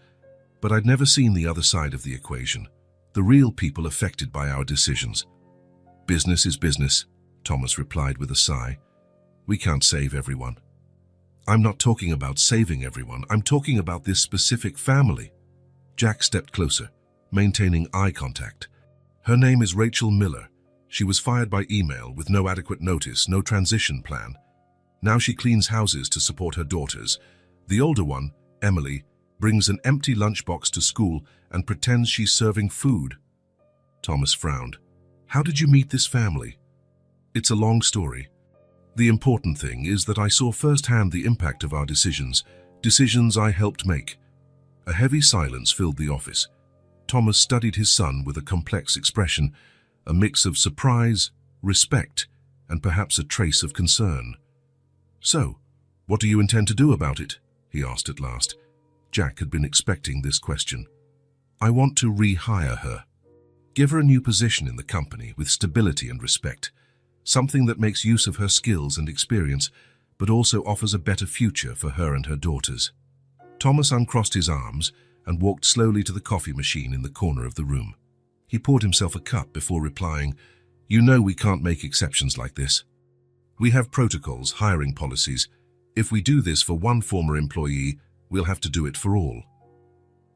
Speaker 1: "But I'd never seen the other side of the equation. The real people affected by our decisions." "Business is business," Thomas replied with a sigh. "We can't save everyone." I'm not talking about saving everyone. I'm talking about this specific family. Jack stepped closer, maintaining eye contact. Her name is Rachel Miller. She was fired by email with no adequate notice, no transition plan. Now she cleans houses to support her daughters. The older one, Emily, brings an empty lunchbox to school and pretends she's serving food. Thomas frowned. How did you meet this family? It's a long story. The important thing is that I saw firsthand the impact of our decisions I helped make. A heavy silence filled the office. Thomas studied his son with a complex expression, a mix of surprise, respect, and perhaps a trace of concern. So, what do you intend to do about it? He asked at last. Jack had been expecting this question. I want to rehire her. Give her a new position in the company with stability and respect. Something that makes use of her skills and experience, but also offers a better future for her and her daughters. Thomas uncrossed his arms and walked slowly to the coffee machine in the corner of the room. He poured himself a cup before replying, You know we can't make exceptions like this. We have protocols, hiring policies. If we do this for one former employee, we'll have to do it for all.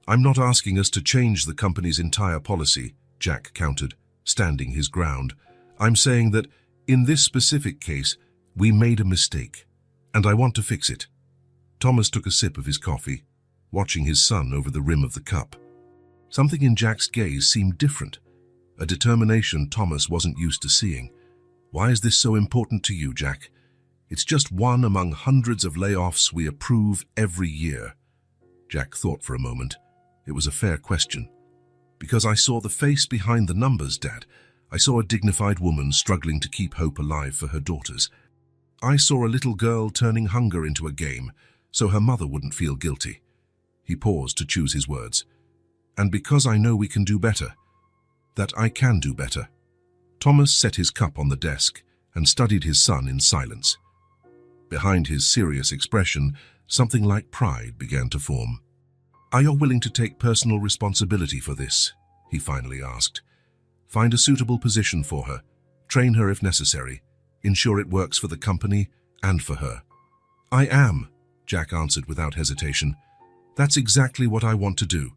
Speaker 1: I'm not asking us to change the company's entire policy, Jack countered, standing his ground. I'm saying that in this specific case, we made a mistake, and I want to fix it. Thomas took a sip of his coffee, watching his son over the rim of the cup. Something in Jack's gaze seemed different, a determination Thomas wasn't used to seeing. Why is this so important to you, Jack? It's just one among hundreds of layoffs we approve every year. Jack thought for a moment. It was a fair question. Because I saw the face behind the numbers, Dad. I saw a dignified woman struggling to keep hope alive for her daughters. I saw a little girl turning hunger into a game, so her mother wouldn't feel guilty. He paused to choose his words. And because I know we can do better, that I can do better. Thomas set his cup on the desk and studied his son in silence. Behind his serious expression, something like pride began to form. Are you willing to take personal responsibility for this? He finally asked. Find a suitable position for her, train her if necessary, ensure it works for the company and for her. I am, Jack answered without hesitation. That's exactly what I want to do.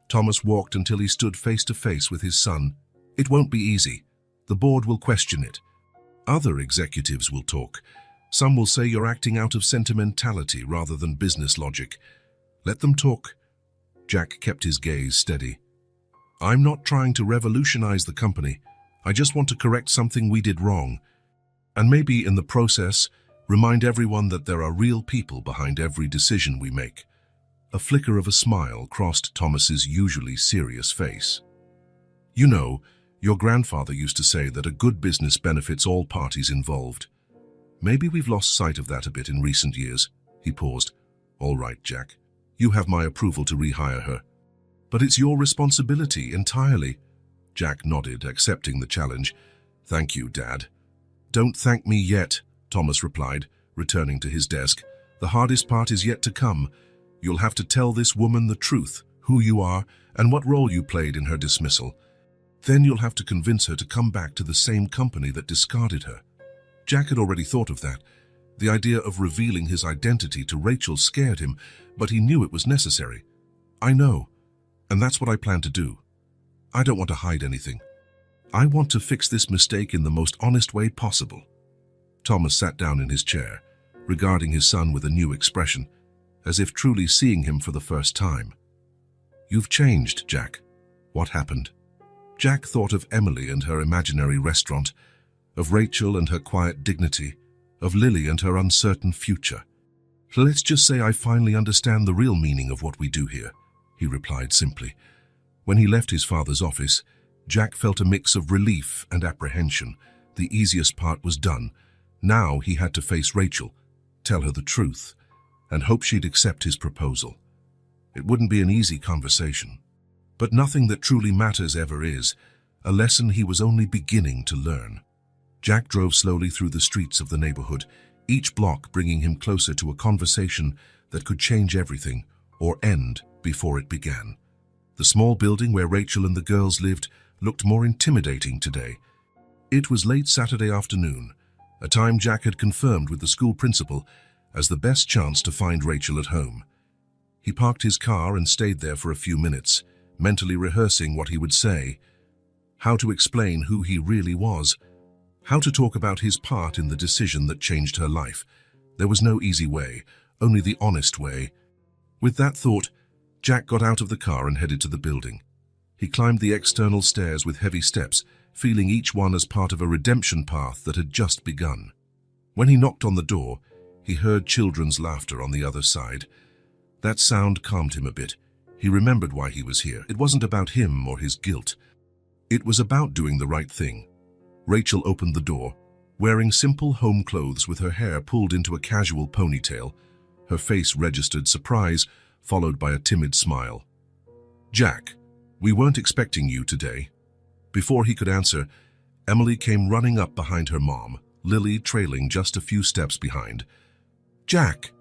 Speaker 1: Thomas walked until he stood face to face with his son. It won't be easy. The board will question it. Other executives will talk. Some will say you're acting out of sentimentality rather than business logic. Let them talk. Jack kept his gaze steady. I'm not trying to revolutionize the company. I just want to correct something we did wrong. And maybe in the process, remind everyone that there are real people behind every decision we make. A flicker of a smile crossed Thomas's usually serious face. You know, your grandfather used to say that a good business benefits all parties involved. Maybe we've lost sight of that a bit in recent years. He paused. All right, Jack. You have my approval to rehire her. But it's your responsibility entirely. Jack nodded, accepting the challenge. Thank you, Dad. Don't thank me yet, Thomas replied, returning to his desk. The hardest part is yet to come. You'll have to tell this woman the truth, who you are, and what role you played in her dismissal. Then you'll have to convince her to come back to the same company that discarded her. Jack had already thought of that. The idea of revealing his identity to Rachel scared him, but he knew it was necessary. I know, and that's what I plan to do. I don't want to hide anything. I want to fix this mistake in the most honest way possible. Thomas sat down in his chair, regarding his son with a new expression, as if truly seeing him for the first time. You've changed, Jack. What happened? Jack thought of Emily and her imaginary restaurant, of Rachel and her quiet dignity, of Lily and her uncertain future. Let's just say I finally understand the real meaning of what we do here, he replied simply. When he left his father's office, Jack felt a mix of relief and apprehension. The easiest part was done. Now he had to face Rachel, tell her the truth, and hope she'd accept his proposal. It wouldn't be an easy conversation. But nothing that truly matters ever is, a lesson he was only beginning to learn. Jack drove slowly through the streets of the neighborhood, each block bringing him closer to a conversation that could change everything or end before it began. The small building where Rachel and the girls lived looked more intimidating today. It was late Saturday afternoon, a time Jack had confirmed with the school principal, as the best chance to find Rachel at home. He parked his car and stayed there for a few minutes, mentally rehearsing what he would say, how to explain who he really was, how to talk about his part in the decision that changed her life. There was no easy way, only the honest way. With that thought, Jack got out of the car and headed to the building. He climbed the external stairs with heavy steps, feeling each one as part of a redemption path that had just begun. When he knocked on the door, he heard children's laughter on the other side. That sound calmed him a bit. He remembered why he was here. It wasn't about him or his guilt. It was about doing the right thing. Rachel opened the door, wearing simple home clothes with her hair pulled into a casual ponytail. Her face registered surprise, followed by a timid smile. "Jack, we weren't expecting you today." Before he could answer, Emily came running up behind her mom, Lily trailing just a few steps behind. "Jack,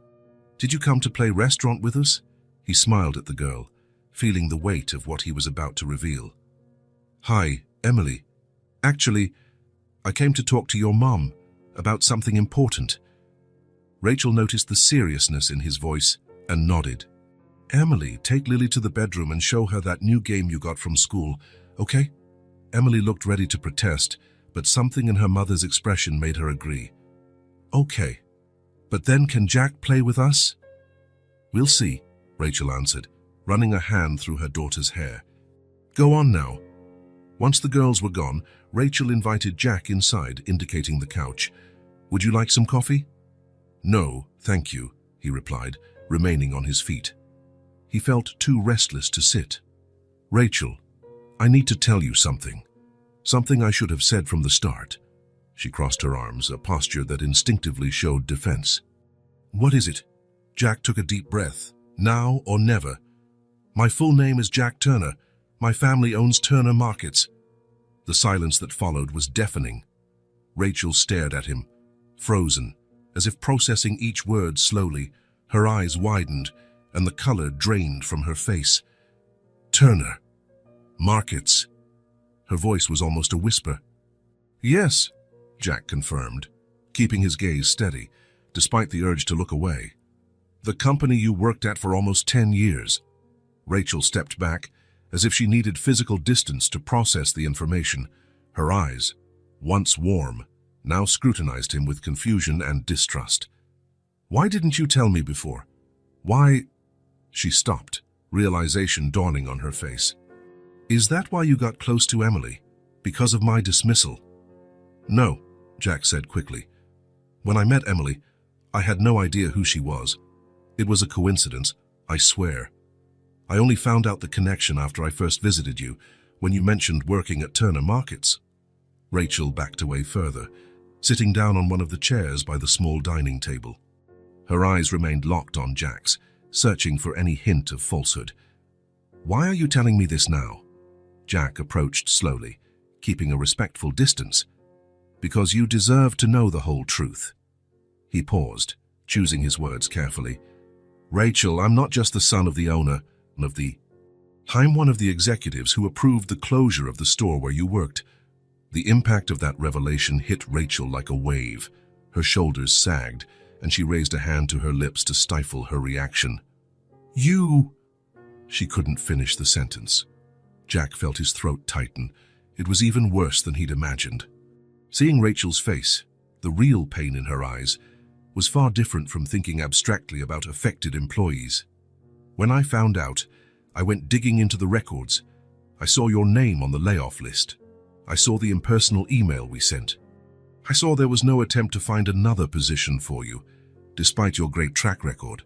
Speaker 1: did you come to play restaurant with us?" He smiled at the girl, feeling the weight of what he was about to reveal. "Hi, Emily. Actually, I came to talk to your mom about something important." Rachel noticed the seriousness in his voice and nodded. "Emily, take Lily to the bedroom and show her that new game you got from school, okay?" Emily looked ready to protest, but something in her mother's expression made her agree. "Okay, but then can Jack play with us?" "We'll see," Rachel answered, running a hand through her daughter's hair. "Go on now." Once the girls were gone, Rachel invited Jack inside, indicating the couch. "Would you like some coffee?" "No, thank you," he replied, remaining on his feet. He felt too restless to sit. "Rachel, I need to tell you something. Something I should have said from the start." She crossed her arms, a posture that instinctively showed defense. "What is it?" Jack took a deep breath. "Now or never. My full name is Jack Turner. My family owns Turner Markets." The silence that followed was deafening. Rachel stared at him, frozen, as if processing each word slowly. Her eyes widened, and the color drained from her face. "Turner Markets." Her voice was almost a whisper. "Yes," Jack confirmed, keeping his gaze steady, despite the urge to look away. "The company you worked at for almost 10 years. Rachel stepped back, as if she needed physical distance to process the information. Her eyes, once warm, now scrutinized him with confusion and distrust. "Why didn't you tell me before? Why—" She stopped, realization dawning on her face. "Is that why you got close to Emily? Because of my dismissal?" "No," Jack said quickly. "When I met Emily, I had no idea who she was. It was a coincidence, I swear. I only found out the connection after I first visited you, when you mentioned working at Turner Markets." Rachel backed away further, sitting down on one of the chairs by the small dining table. Her eyes remained locked on Jack's, searching for any hint of falsehood. "Why are you telling me this now?" Jack approached slowly, keeping a respectful distance. "Because you deserve to know the whole truth." He paused, choosing his words carefully. "Rachel, I'm not just the son of the owner, I'm one of the executives who approved the closure of the store where you worked." The impact of that revelation hit Rachel like a wave. Her shoulders sagged, and she raised a hand to her lips to stifle her reaction. "You—" She couldn't finish the sentence. Jack felt his throat tighten. It was even worse than he'd imagined. Seeing Rachel's face, the real pain in her eyes, was far different from thinking abstractly about affected employees. "When I found out, I went digging into the records. I saw your name on the layoff list. I saw the impersonal email we sent. I saw there was no attempt to find another position for you, despite your great track record."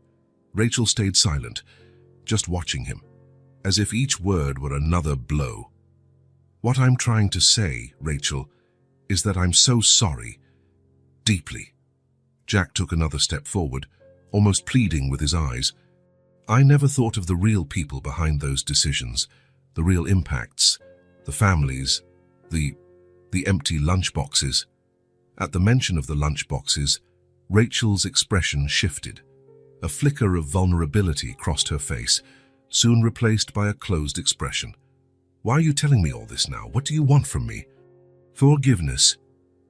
Speaker 1: Rachel stayed silent, just watching him, as if each word were another blow. "What I'm trying to say, Rachel, is that I'm so sorry. Deeply." Jack took another step forward, almost pleading with his eyes. "I never thought of the real people behind those decisions, the real impacts, the families, the empty lunchboxes." At the mention of the lunchboxes, Rachel's expression shifted. A flicker of vulnerability crossed her face, soon replaced by a closed expression. "Why are you telling me all this now? What do you want from me?" "Forgiveness."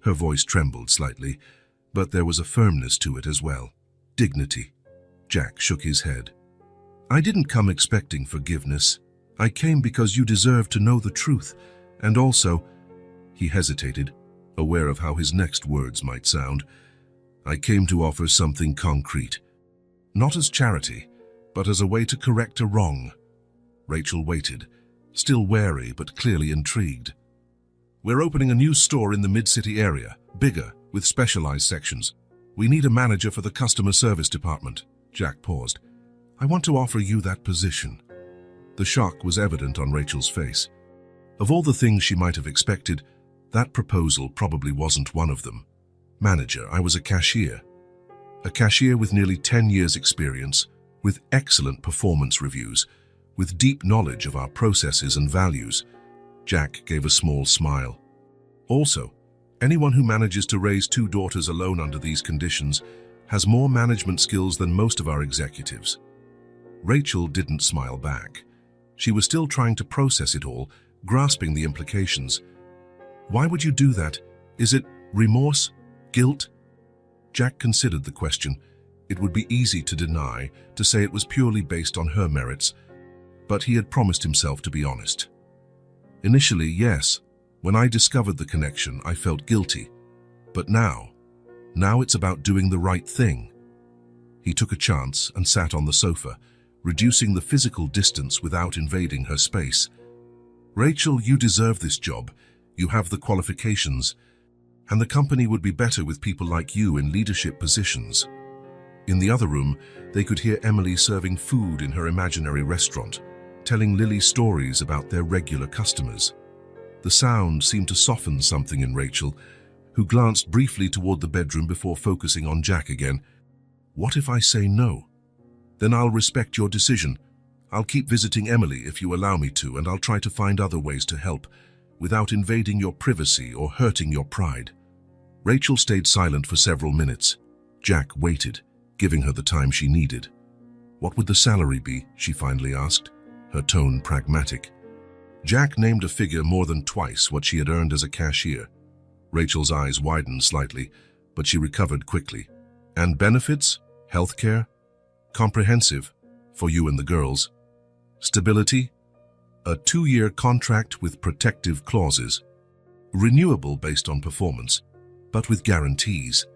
Speaker 1: Her voice trembled slightly, but there was a firmness to it as well. Dignity. Jack shook his head. I didn't come expecting forgiveness. I came because you deserve to know the truth, and also, he hesitated, aware of how his next words might sound. I came to offer something concrete. Not as charity, but as a way to correct a wrong. Rachel waited, still wary but clearly intrigued. We're opening a new store in the mid-city area, bigger, with specialized sections. We need a manager for the customer service department. Jack paused. I want to offer you that position. The shock was evident on Rachel's face. Of all the things she might have expected, that proposal probably wasn't one of them. Manager, I was a cashier. A cashier with nearly 10 years' experience, with excellent performance reviews, with deep knowledge of our processes and values. Jack gave a small smile. Also, anyone who manages to raise 2 daughters alone under these conditions has more management skills than most of our executives. Rachel didn't smile back. She was still trying to process it all, grasping the implications. Why would you do that? Is it remorse? Guilt? Jack considered the question. It would be easy to deny, to say it was purely based on her merits, but he had promised himself to be honest. Initially, yes. When I discovered the connection, I felt guilty. But now it's about doing the right thing. He took a chance and sat on the sofa, reducing the physical distance without invading her space. Rachel, you deserve this job. You have the qualifications, and the company would be better with people like you in leadership positions. In the other room, they could hear Emily serving food in her imaginary restaurant, telling Lily stories about their regular customers. The sound seemed to soften something in Rachel, who glanced briefly toward the bedroom before focusing on Jack again. What if I say no? Then I'll respect your decision. I'll keep visiting Emily if you allow me to, and I'll try to find other ways to help, without invading your privacy or hurting your pride. Rachel stayed silent for several minutes. Jack waited, giving her the time she needed. What would the salary be? She finally asked, her tone pragmatic. Jack named a figure more than twice what she had earned as a cashier. Rachel's eyes widened slightly, but she recovered quickly. And benefits? Healthcare? Comprehensive, for you and the girls. Stability? A 2-year contract with protective clauses. Renewable based on performance, but with guarantees.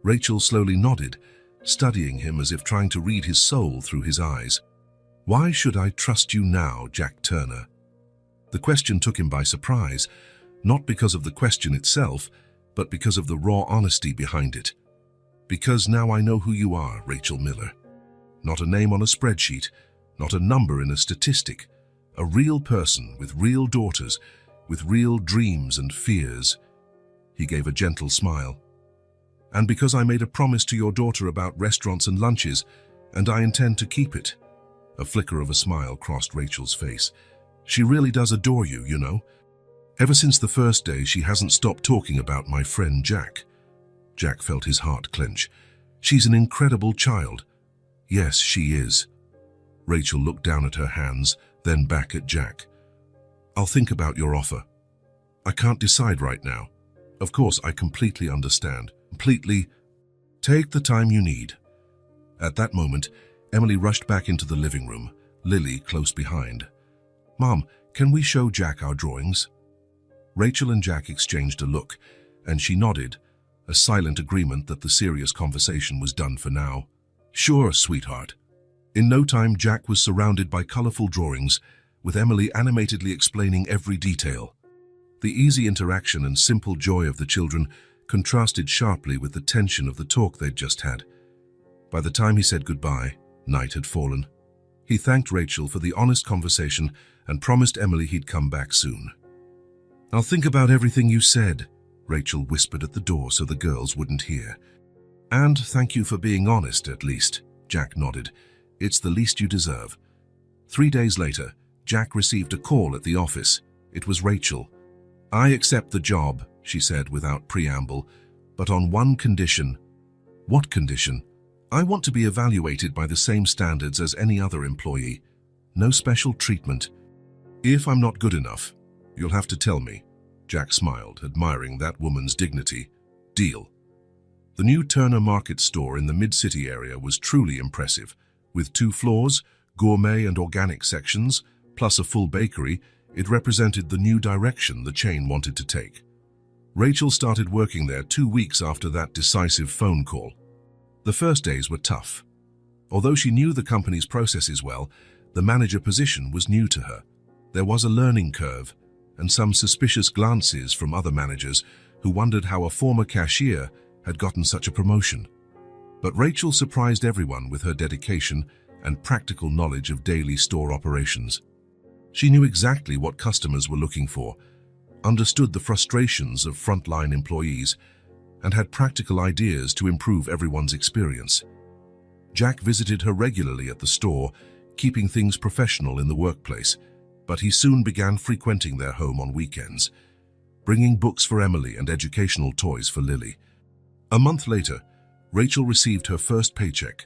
Speaker 1: Rachel slowly nodded, studying him as if trying to read his soul through his eyes. Why should I trust you now, Jack Turner? The question took him by surprise, not because of the question itself, but because of the raw honesty behind it. Because now I know who you are, Rachel Miller. Not a name on a spreadsheet, not a number in a statistic. A real person with real daughters, with real dreams and fears. He gave a gentle smile. And because I made a promise to your daughter about restaurants and lunches, and I intend to keep it. A flicker of a smile crossed Rachel's face. She really does adore you, you know. Ever since the first day, she hasn't stopped talking about my friend Jack. Jack felt his heart clench. She's an incredible child. Yes, she is. Rachel looked down at her hands, then back at Jack. I'll think about your offer. I can't decide right now. Of course, I completely understand. Completely. Take the time you need. At that moment, Emily rushed back into the living room, Lily close behind. Mom, can we show Jack our drawings? Rachel and Jack exchanged a look, and she nodded, a silent agreement that the serious conversation was done for now. Sure, sweetheart. In no time, Jack was surrounded by colorful drawings, with Emily animatedly explaining every detail. The easy interaction and simple joy of the children contrasted sharply with the tension of the talk they'd just had. By the time he said goodbye, night had fallen. He thanked Rachel for the honest conversation and promised Emily he'd come back soon. I'll think about everything you said, Rachel whispered at the door so the girls wouldn't hear. And thank you for being honest, at least, Jack nodded. It's the least you deserve. 3 days later, Jack received a call at the office. It was Rachel. I accept the job, she said without preamble, but on one condition. What condition? I want to be evaluated by the same standards as any other employee. No special treatment. If I'm not good enough, you'll have to tell me. Jack smiled, admiring that woman's dignity. Deal. The new Turner Market store in the mid-city area was truly impressive. With 2 floors, gourmet and organic sections, plus a full bakery, it represented the new direction the chain wanted to take. Rachel started working there 2 weeks after that decisive phone call. The first days were tough. Although she knew the company's processes well, the manager position was new to her. There was a learning curve, and some suspicious glances from other managers who wondered how a former cashier had gotten such a promotion. But Rachel surprised everyone with her dedication and practical knowledge of daily store operations. She knew exactly what customers were looking for, understood the frustrations of frontline employees, and had practical ideas to improve everyone's experience. Jack visited her regularly at the store, keeping things professional in the workplace, but he soon began frequenting their home on weekends, bringing books for Emily and educational toys for Lily. A month later, Rachel received her first paycheck.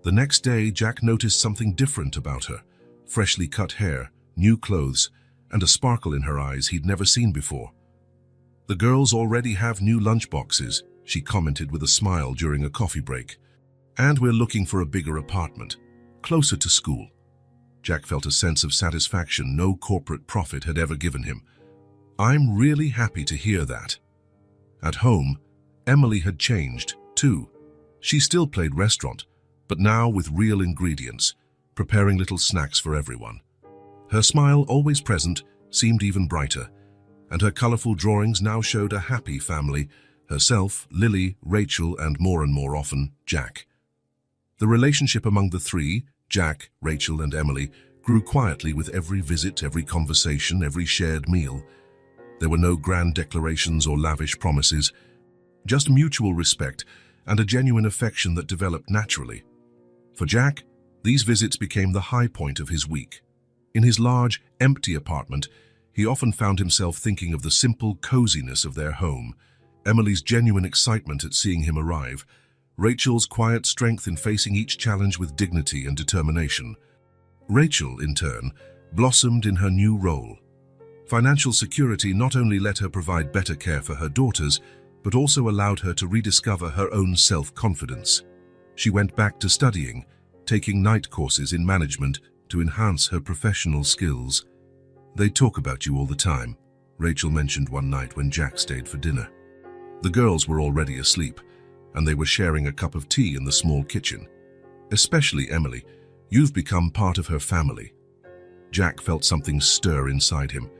Speaker 1: The next day, Jack noticed something different about her: freshly cut hair, new clothes, and a sparkle in her eyes he'd never seen before. "The girls already have new lunchboxes," she commented with a smile during a coffee break. "And we're looking for a bigger apartment, closer to school." Jack felt a sense of satisfaction no corporate profit had ever given him. "I'm really happy to hear that." At home, Emily had changed, too. She still played restaurant, but now with real ingredients, preparing little snacks for everyone. Her smile, always present, seemed even brighter, and her colorful drawings now showed a happy family: herself, Lily, Rachel, and more often, Jack. The relationship among the three, Jack, Rachel, and Emily, grew quietly with every visit, every conversation, every shared meal. There were no grand declarations or lavish promises, just mutual respect and a genuine affection that developed naturally. For Jack, these visits became the high point of his week. In his large, empty apartment, he often found himself thinking of the simple coziness of their home, Emily's genuine excitement at seeing him arrive, Rachel's quiet strength in facing each challenge with dignity and determination. Rachel, in turn, blossomed in her new role. Financial security not only let her provide better care for her daughters, but also allowed her to rediscover her own self-confidence. She went back to studying, taking night courses in management to enhance her professional skills. "They talk about you all the time," Rachel mentioned one night when Jack stayed for dinner. The girls were already asleep, and they were sharing a cup of tea in the small kitchen. "Especially Emily. You've become part of her family." Jack felt something stir inside him.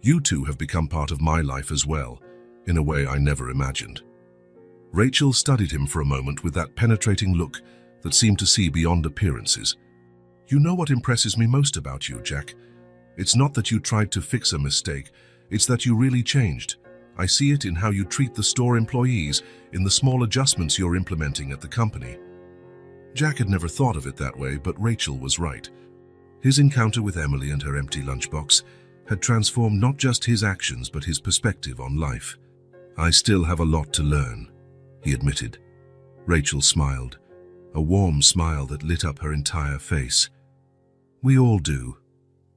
Speaker 1: "You two have become part of my life as well, in a way I never imagined." Rachel studied him for a moment with that penetrating look that seemed to see beyond appearances. "You know what impresses me most about you, Jack? It's not that you tried to fix a mistake, it's that you really changed. I see it in how you treat the store employees, in the small adjustments you're implementing at the company." Jack had never thought of it that way, but Rachel was right. His encounter with Emily and her empty lunchbox had transformed not just his actions but his perspective on life. "I still have a lot to learn," he admitted. Rachel smiled, a warm smile that lit up her entire face. "We all do."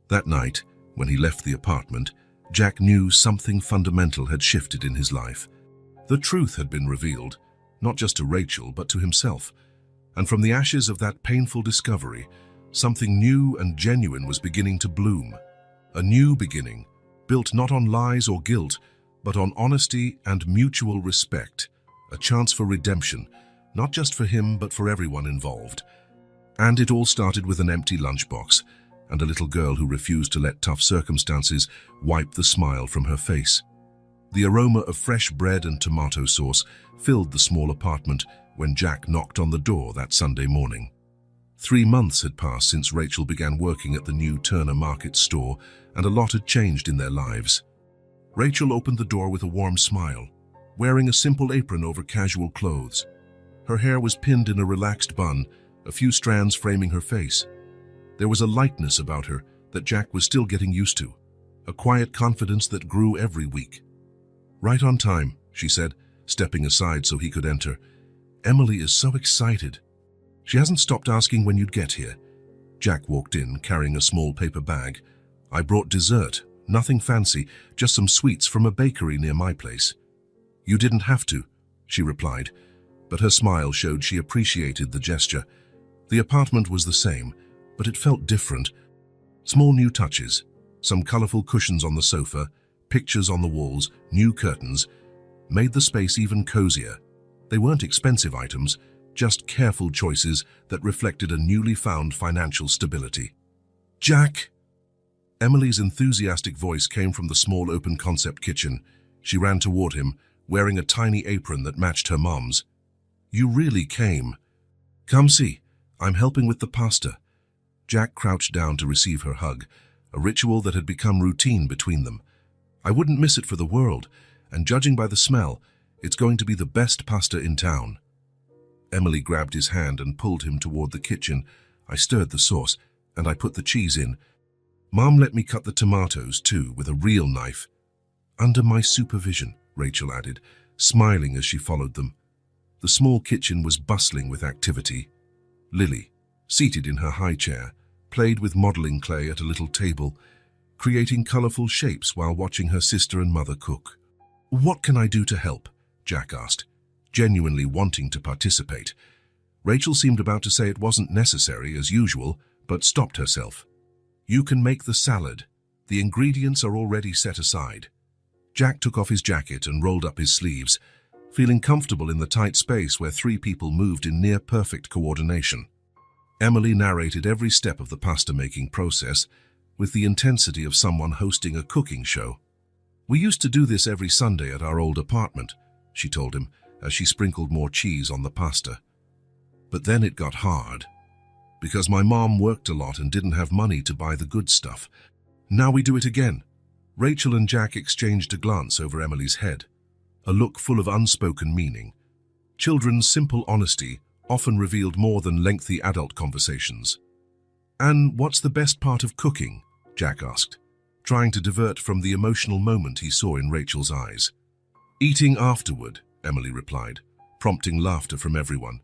Speaker 1: That night, when he left the apartment, Jack knew something fundamental had shifted in his life. The truth had been revealed, not just to Rachel but to himself. And from the ashes of that painful discovery, something new and genuine was beginning to bloom. A new beginning, built not on lies or guilt, but on honesty and mutual respect. A chance for redemption, not just for him but for everyone involved. And it all started with an empty lunchbox and a little girl who refused to let tough circumstances wipe the smile from her face. The aroma of fresh bread and tomato sauce filled the small apartment when Jack knocked on the door that Sunday morning. 3 months had passed since Rachel began working at the new Turner Market store, and a lot had changed in their lives. Rachel opened the door with a warm smile, wearing a simple apron over casual clothes. Her hair was pinned in a relaxed bun, a few strands framing her face. There was a lightness about her that Jack was still getting used to, a quiet confidence that grew every week. "Right on time," she said, stepping aside so he could enter. "Emily is so excited. She hasn't stopped asking when you'd get here." Jack walked in, carrying a small paper bag. "I brought dessert, nothing fancy, just some sweets from a bakery near my place." "You didn't have to," she replied, but her smile showed she appreciated the gesture. The apartment was the same, but it felt different. Small new touches, some colorful cushions on the sofa, pictures on the walls, new curtains, made the space even cozier. They weren't expensive items, just careful choices that reflected a newly found financial stability. "Jack!" Emily's enthusiastic voice came from the small open-concept kitchen. She ran toward him, wearing a tiny apron that matched her mom's. "You really came. Come see, I'm helping with the pasta." Jack crouched down to receive her hug, a ritual that had become routine between them. "I wouldn't miss it for the world, and judging by the smell, it's going to be the best pasta in town." Emily grabbed his hand and pulled him toward the kitchen. I stirred the sauce, and I put the cheese in. Mom let me cut the tomatoes, too, with a real knife. "Under my supervision," Rachel added, smiling as she followed them. The small kitchen was bustling with activity. Lily, seated in her high chair, played with modeling clay at a little table, creating colorful shapes while watching her sister and mother cook. "What can I do to help?" Jack asked, genuinely wanting to participate. Rachel seemed about to say it wasn't necessary, as usual, but stopped herself. "You can make the salad. The ingredients are already set aside." Jack took off his jacket and rolled up his sleeves, feeling comfortable in the tight space where three people moved in near-perfect coordination. Emily narrated every step of the pasta-making process with the intensity of someone hosting a cooking show. "We used to do this every Sunday at our old apartment," she told him as she sprinkled more cheese on the pasta. "But then it got hard, because my mom worked a lot and didn't have money to buy the good stuff. Now we do it again." Rachel and Jack exchanged a glance over Emily's head, a look full of unspoken meaning. Children's simple honesty often revealed more than lengthy adult conversations. "And what's the best part of cooking?" Jack asked, trying to divert from the emotional moment he saw in Rachel's eyes. "Eating afterward," Emily replied, prompting laughter from everyone.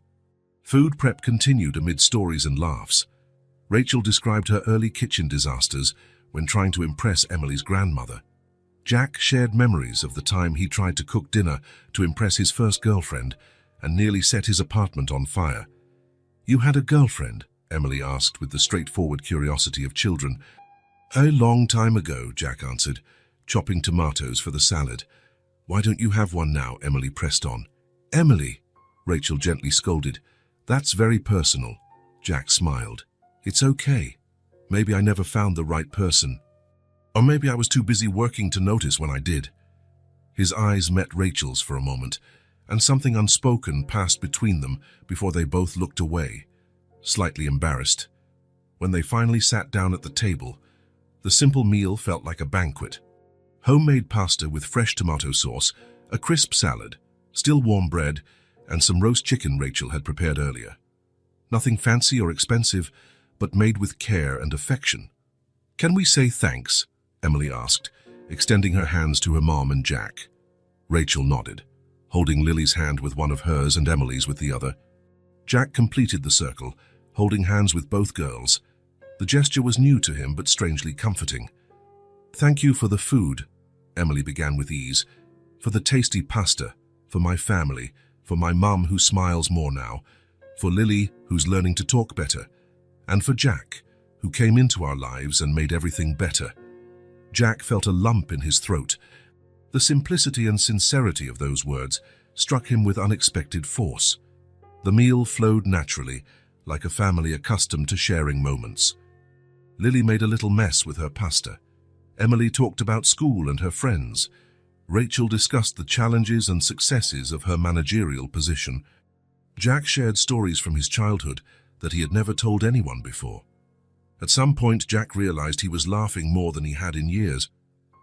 Speaker 1: Food prep continued amid stories and laughs. Rachel described her early kitchen disasters when trying to impress Emily's grandmother. Jack shared memories of the time he tried to cook dinner to impress his first girlfriend and nearly set his apartment on fire. "You had a girlfriend?" Emily asked with the straightforward curiosity of children. "A long time ago," Jack answered, chopping tomatoes for the salad. "Why don't you have one now?" Emily pressed on. "Emily," Rachel gently scolded. "That's very personal." Jack smiled. "It's okay. Maybe I never found the right person. Or maybe I was too busy working to notice when I did." His eyes met Rachel's for a moment, and something unspoken passed between them before they both looked away, slightly embarrassed. When they finally sat down at the table, the simple meal felt like a banquet. Homemade pasta with fresh tomato sauce, a crisp salad, still warm bread, and some roast chicken Rachel had prepared earlier. Nothing fancy or expensive, but made with care and affection. "Can we say thanks?" Emily asked, extending her hands to her mom and Jack. Rachel nodded, holding Lily's hand with one of hers and Emily's with the other. Jack completed the circle, holding hands with both girls. The gesture was new to him, but strangely comforting. "Thank you for the food," Emily began with ease, "for the tasty pasta, for my family, for my mum who smiles more now, for Lily who's learning to talk better, and for Jack, who came into our lives and made everything better." Jack felt a lump in his throat. The simplicity and sincerity of those words struck him with unexpected force. The meal flowed naturally, like a family accustomed to sharing moments. Lily made a little mess with her pasta. Emily talked about school and her friends. Rachel discussed the challenges and successes of her managerial position. Jack shared stories from his childhood that he had never told anyone before. At some point, Jack realized he was laughing more than he had in years.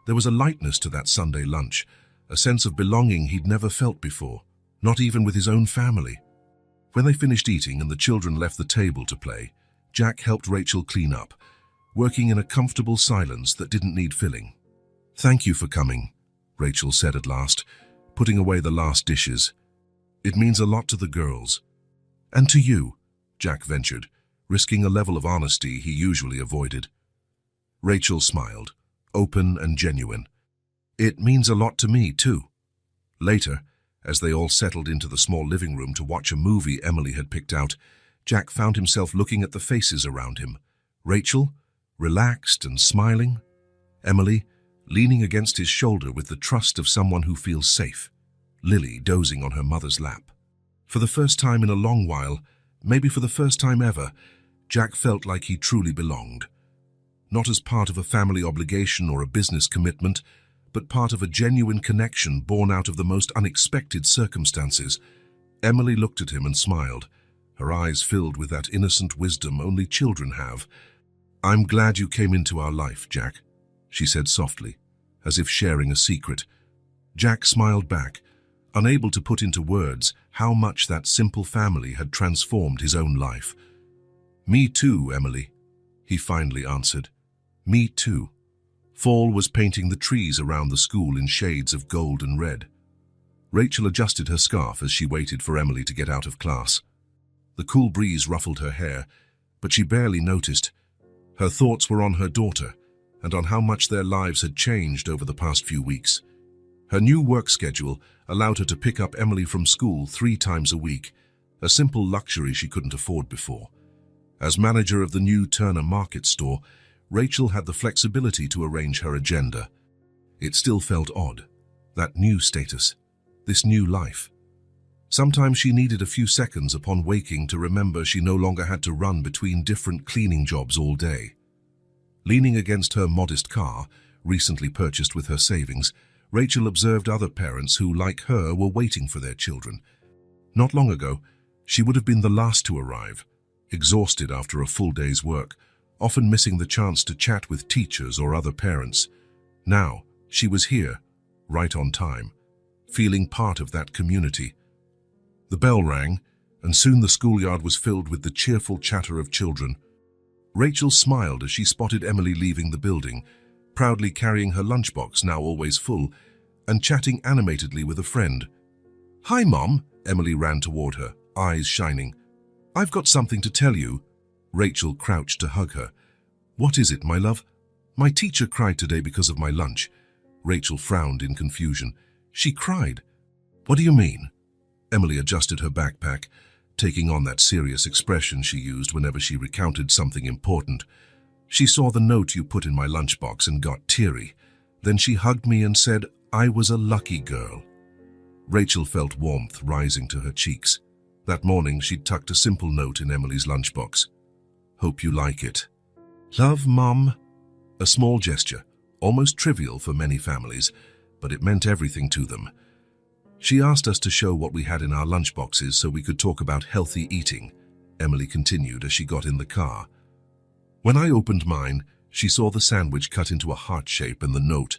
Speaker 1: There was a lightness to that Sunday lunch, a sense of belonging he'd never felt before, not even with his own family. When they finished eating and the children left the table to play, Jack helped Rachel clean up, working in a comfortable silence that didn't need filling. "Thank you for coming," Rachel said at last, putting away the last dishes. "It means a lot to the girls." "And to you," Jack ventured, risking a level of honesty he usually avoided. Rachel smiled, open and genuine. "It means a lot to me, too." Later, As they all settled into the small living room to watch a movie Emily had picked out, Jack found himself looking at the faces around him. Rachel, relaxed and smiling. Emily, leaning against his shoulder with the trust of someone who feels safe. Lily, dozing on her mother's lap. For the first time in a long while, maybe for the first time ever, Jack felt like he truly belonged. Not as part of a family obligation or a business commitment, but part of a genuine connection born out of the most unexpected circumstances. Emily looked at him and smiled, her eyes filled with that innocent wisdom only children have. "I'm glad you came into our life, Jack," she said softly, as if sharing a secret. Jack smiled back, unable to put into words how much that simple family had transformed his own life. "Me too, Emily," he finally answered. "Me too." Fall was painting the trees around the school in shades of gold and red. Rachel adjusted her scarf as she waited for Emily to get out of class. The cool breeze ruffled her hair, but she barely noticed. Her thoughts were on her daughter and on how much their lives had changed over the past few weeks. Her new work schedule allowed her to pick up Emily from school 3 times a week, a simple luxury she couldn't afford before. As manager of the new Turner Market store, Rachel had the flexibility to arrange her agenda. It still felt odd, that new status, this new life. Sometimes she needed a few seconds upon waking to remember she no longer had to run between different cleaning jobs all day. Leaning against her modest car, recently purchased with her savings, Rachel observed other parents who, like her, were waiting for their children. Not long ago, she would have been the last to arrive, exhausted after a full day's work, often missing the chance to chat with teachers or other parents. Now, she was here, right on time, feeling part of that community. The bell rang, and soon the schoolyard was filled with the cheerful chatter of children. Rachel smiled as she spotted Emily leaving the building, proudly carrying her lunchbox, now always full, and chatting animatedly with a friend. "Hi, Mom," Emily ran toward her, eyes shining. "I've got something to tell you." Rachel crouched to hug her. "What is it, my love?" "My teacher cried today because of my lunch." Rachel frowned in confusion. "She cried? What do you mean?" Emily adjusted her backpack, taking on that serious expression she used whenever she recounted something important. "She saw the note you put in my lunchbox and got teary. Then she hugged me and said I was a lucky girl." Rachel felt warmth rising to her cheeks. That morning she'd tucked a simple note in Emily's lunchbox. "Hope you like it. Love, Mom." A small gesture, almost trivial for many families, but it meant everything to them. "She asked us to show what we had in our lunchboxes so we could talk about healthy eating," Emily continued as she got in the car. "When I opened mine, she saw the sandwich cut into a heart shape and the note.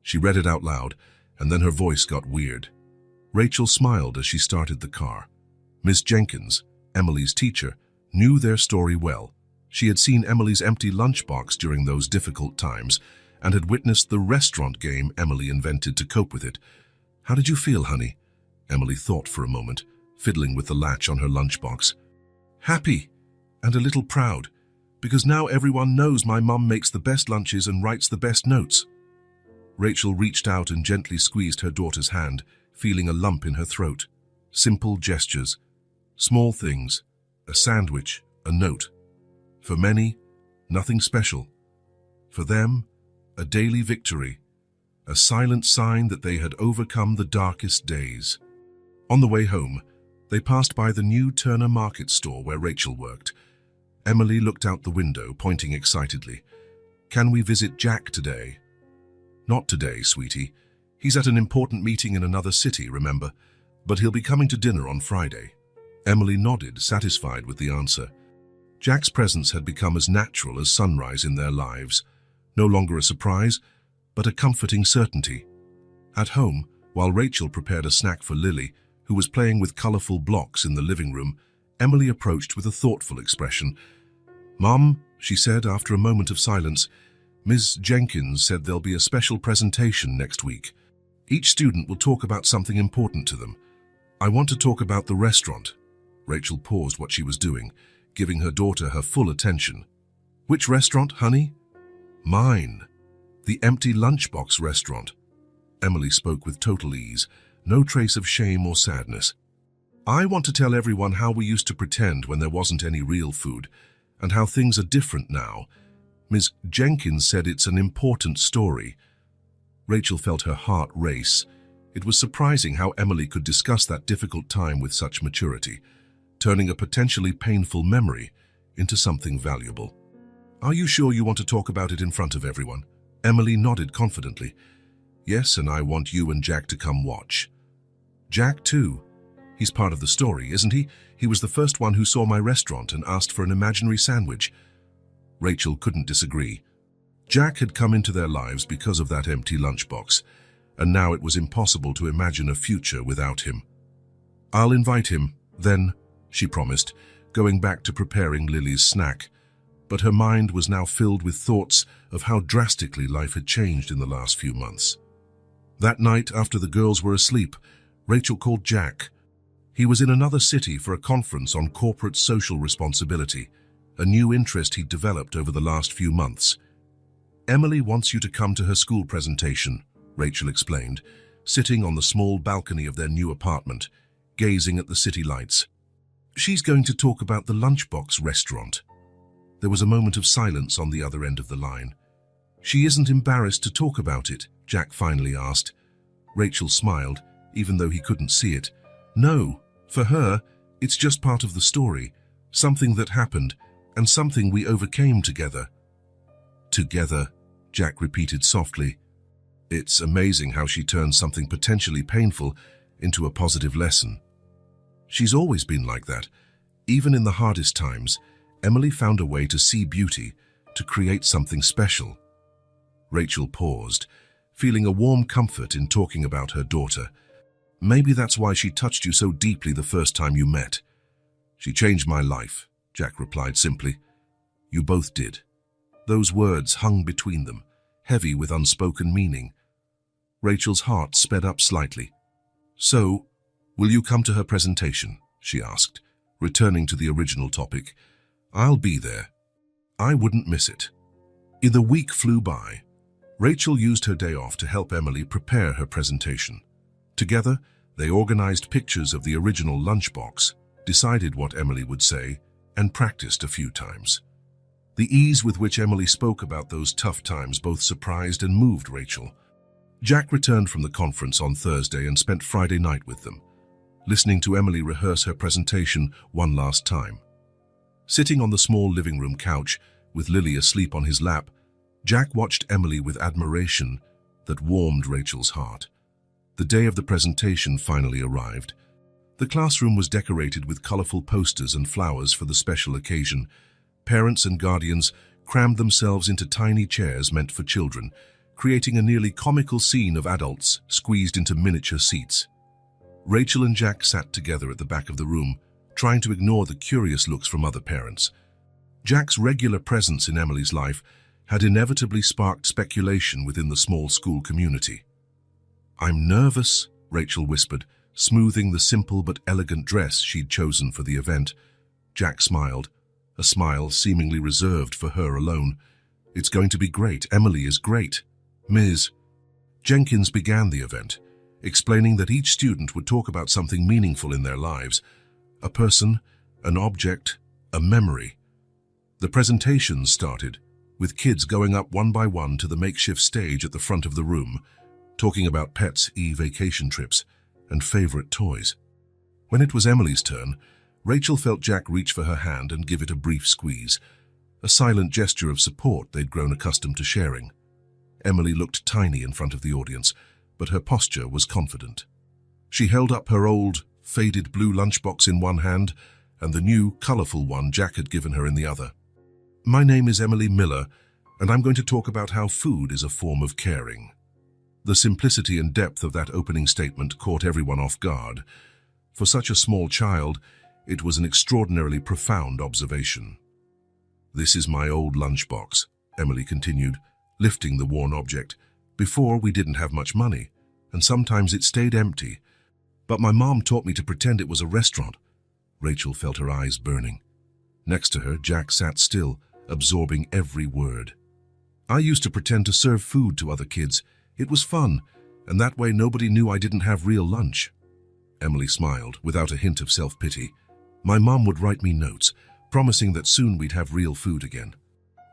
Speaker 1: She read it out loud, and then her voice got weird." Rachel smiled as she started the car. Miss Jenkins, Emily's teacher, knew their story well. She had seen Emily's empty lunchbox during those difficult times and had witnessed the restaurant game Emily invented to cope with it. "How did you feel, honey?" Emily thought for a moment, fiddling with the latch on her lunchbox. "Happy and a little proud, because now everyone knows my mum makes the best lunches and writes the best notes." Rachel reached out and gently squeezed her daughter's hand, feeling a lump in her throat. Simple gestures, small things, a sandwich, a note. For many, nothing special. For them, a daily victory, a silent sign that they had overcome the darkest days. On the way home, they passed by the new Turner Market store where Rachel worked. Emily looked out the window, pointing excitedly. "Can we visit Jack today?" "Not today, sweetie. He's at an important meeting in another city, remember? But he'll be coming to dinner on Friday." Emily nodded, satisfied with the answer. Jack's presence had become as natural as sunrise in their lives, no longer a surprise, but a comforting certainty. At home, while Rachel prepared a snack for Lily, who was playing with colorful blocks in the living room, Emily approached with a thoughtful expression. "Mom," she said after a moment of silence, "Ms. Jenkins said there'll be a special presentation next week. Each student will talk about something important to them. I want to talk about the restaurant." Rachel paused what she was doing, giving her daughter her full attention. "Which restaurant, honey?" "Mine. The empty lunchbox restaurant." Emily spoke with total ease, no trace of shame or sadness. I want to tell everyone how we used to pretend when there wasn't any real food, and how things are different now. Ms. Jenkins said it's an important story. Rachel felt her heart race. It was surprising how Emily could discuss that difficult time with such maturity, turning a potentially painful memory into something valuable. Are you sure you want to talk about it in front of everyone? Emily nodded confidently. Yes, and I want you and Jack to come watch. Jack too. He's part of the story, isn't he? He was the first one who saw my restaurant and asked for an imaginary sandwich. Rachel couldn't disagree. Jack had come into their lives because of that empty lunchbox, and now it was impossible to imagine a future without him. I'll invite him, then, she promised, going back to preparing Lily's snack. But her mind was now filled with thoughts of how drastically life had changed in the last few months. That night, after the girls were asleep, Rachel called Jack. He was in another city for a conference on corporate social responsibility, a new interest he'd developed over the last few months. Emily wants you to come to her school presentation, Rachel explained, sitting on the small balcony of their new apartment, gazing at the city lights. She's going to talk about the Lunchbox restaurant. There was a moment of silence on the other end of the line. She isn't embarrassed to talk about it, Jack finally asked. Rachel smiled, even though he couldn't see it. No, for her, it's just part of the story, something that happened, and something we overcame together. Together, Jack repeated softly. It's amazing how she turned something potentially painful into a positive lesson. She's always been like that. Even in the hardest times, Emily found a way to see beauty, to create something special. Rachel paused, feeling a warm comfort in talking about her daughter. Maybe that's why she touched you so deeply the first time you met. She changed my life, Jack replied simply. You both did. Those words hung between them, heavy with unspoken meaning. Rachel's heart sped up slightly. So, will you come to her presentation? She asked, returning to the original topic. I'll be there. I wouldn't miss it. The week flew by. Rachel used her day off to help Emily prepare her presentation. Together, they organized pictures of the original lunchbox, decided what Emily would say, and practiced a few times. The ease with which Emily spoke about those tough times both surprised and moved Rachel. Jack returned from the conference on Thursday and spent Friday night with them, listening to Emily rehearse her presentation one last time. Sitting on the small living room couch, with Lily asleep on his lap, Jack watched Emily with admiration that warmed Rachel's heart. The day of the presentation finally arrived. The classroom was decorated with colorful posters and flowers for the special occasion. Parents and guardians crammed themselves into tiny chairs meant for children, creating a nearly comical scene of adults squeezed into miniature seats. Rachel and Jack sat together at the back of the room, trying to ignore the curious looks from other parents. Jack's regular presence in Emily's life had inevitably sparked speculation within the small school community. I'm nervous, Rachel whispered, smoothing the simple but elegant dress she'd chosen for the event. Jack smiled, a smile seemingly reserved for her alone. It's going to be great. Emily is great. Ms. Jenkins began the event, explaining that each student would talk about something meaningful in their lives, a person, an object, a memory. The presentations started, with kids going up one by one to the makeshift stage at the front of the room, talking about pets, vacation trips, and favorite toys. When it was Emily's turn, Rachel felt Jack reach for her hand and give it a brief squeeze, a silent gesture of support they'd grown accustomed to sharing. Emily looked tiny in front of the audience, but her posture was confident. She held up her old, faded blue lunchbox in one hand and the new, colorful one Jack had given her in the other. My name is Emily Miller, and I'm going to talk about how food is a form of caring. The simplicity and depth of that opening statement caught everyone off guard. For such a small child, it was an extraordinarily profound observation. This is my old lunchbox, Emily continued, lifting the worn object. Before, we didn't have much money, and sometimes it stayed empty. But my mom taught me to pretend it was a restaurant. Rachel felt her eyes burning. Next to her, Jack sat still, absorbing every word. I used to pretend to serve food to other kids. It was fun, and that way nobody knew I didn't have real lunch. Emily smiled, without a hint of self-pity. My mom would write me notes, promising that soon we'd have real food again.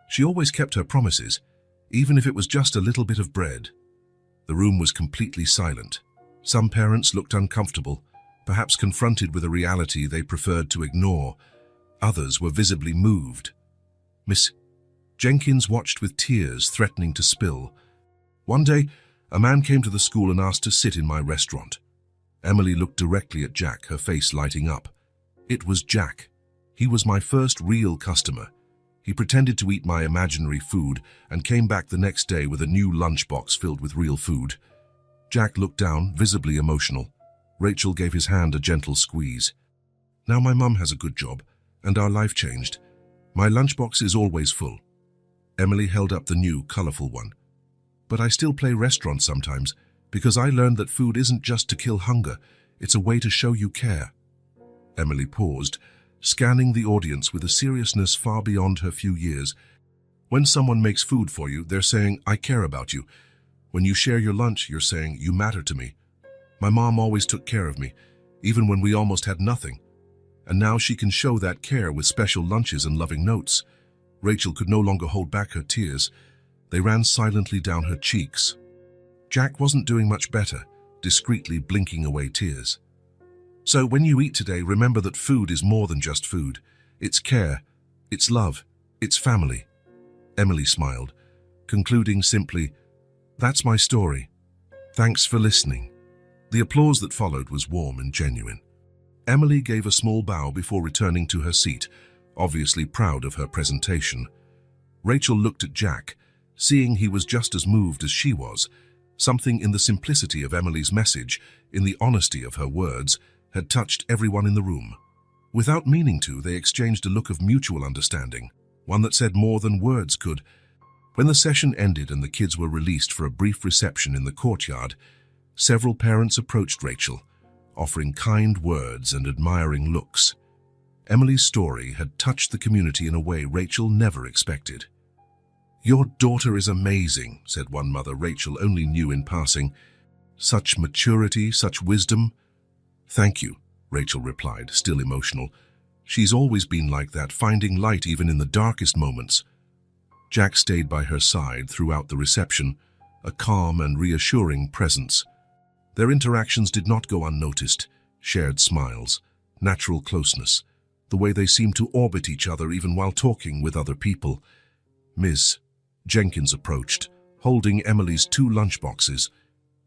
Speaker 1: She always kept her promises, even if it was just a little bit of bread. The room was completely silent. Some parents looked uncomfortable, perhaps confronted with a reality they preferred to ignore. Others were visibly moved. Miss Jenkins watched with tears threatening to spill. One day, a man came to the school and asked to sit in my restaurant. Emily looked directly at Jack, her face lighting up. It was Jack. He was my first real customer. He pretended to eat my imaginary food and came back the next day with a new lunchbox filled with real food. Jack looked down, visibly emotional. Rachel gave his hand a gentle squeeze. Now my mum has a good job, and our life changed. My lunchbox is always full. Emily held up the new, colorful one. But I still play restaurant sometimes, because I learned that food isn't just to kill hunger, it's a way to show you care. Emily paused, scanning the audience with a seriousness far beyond her few years. When someone makes food for you, they're saying, I care about you. When you share your lunch, you're saying, you matter to me. My mom always took care of me, even when we almost had nothing. And now she can show that care with special lunches and loving notes. Rachel could no longer hold back her tears. They ran silently down her cheeks. Jack wasn't doing much better, discreetly blinking away tears. So when you eat today, remember that food is more than just food. It's care, it's love, it's family. Emily smiled, concluding simply, that's my story. Thanks for listening. The applause that followed was warm and genuine. Emily gave a small bow before returning to her seat, obviously proud of her presentation. Rachel looked at Jack, seeing he was just as moved as she was. Something in the simplicity of Emily's message, in the honesty of her words, had touched everyone in the room. Without meaning to, they exchanged a look of mutual understanding, one that said more than words could. When the session ended and the kids were released for a brief reception in the courtyard, several parents approached Rachel, offering kind words and admiring looks. Emily's story had touched the community in a way Rachel never expected. Your daughter is amazing, said one mother Rachel only knew in passing. Such maturity, such wisdom. Thank you, Rachel replied, still emotional. She's always been like that, finding light even in the darkest moments. Jack stayed by her side throughout the reception, a calm and reassuring presence. Their interactions did not go unnoticed, shared smiles, natural closeness, the way they seemed to orbit each other even while talking with other people. Ms. Jenkins approached, holding Emily's 2 lunchboxes.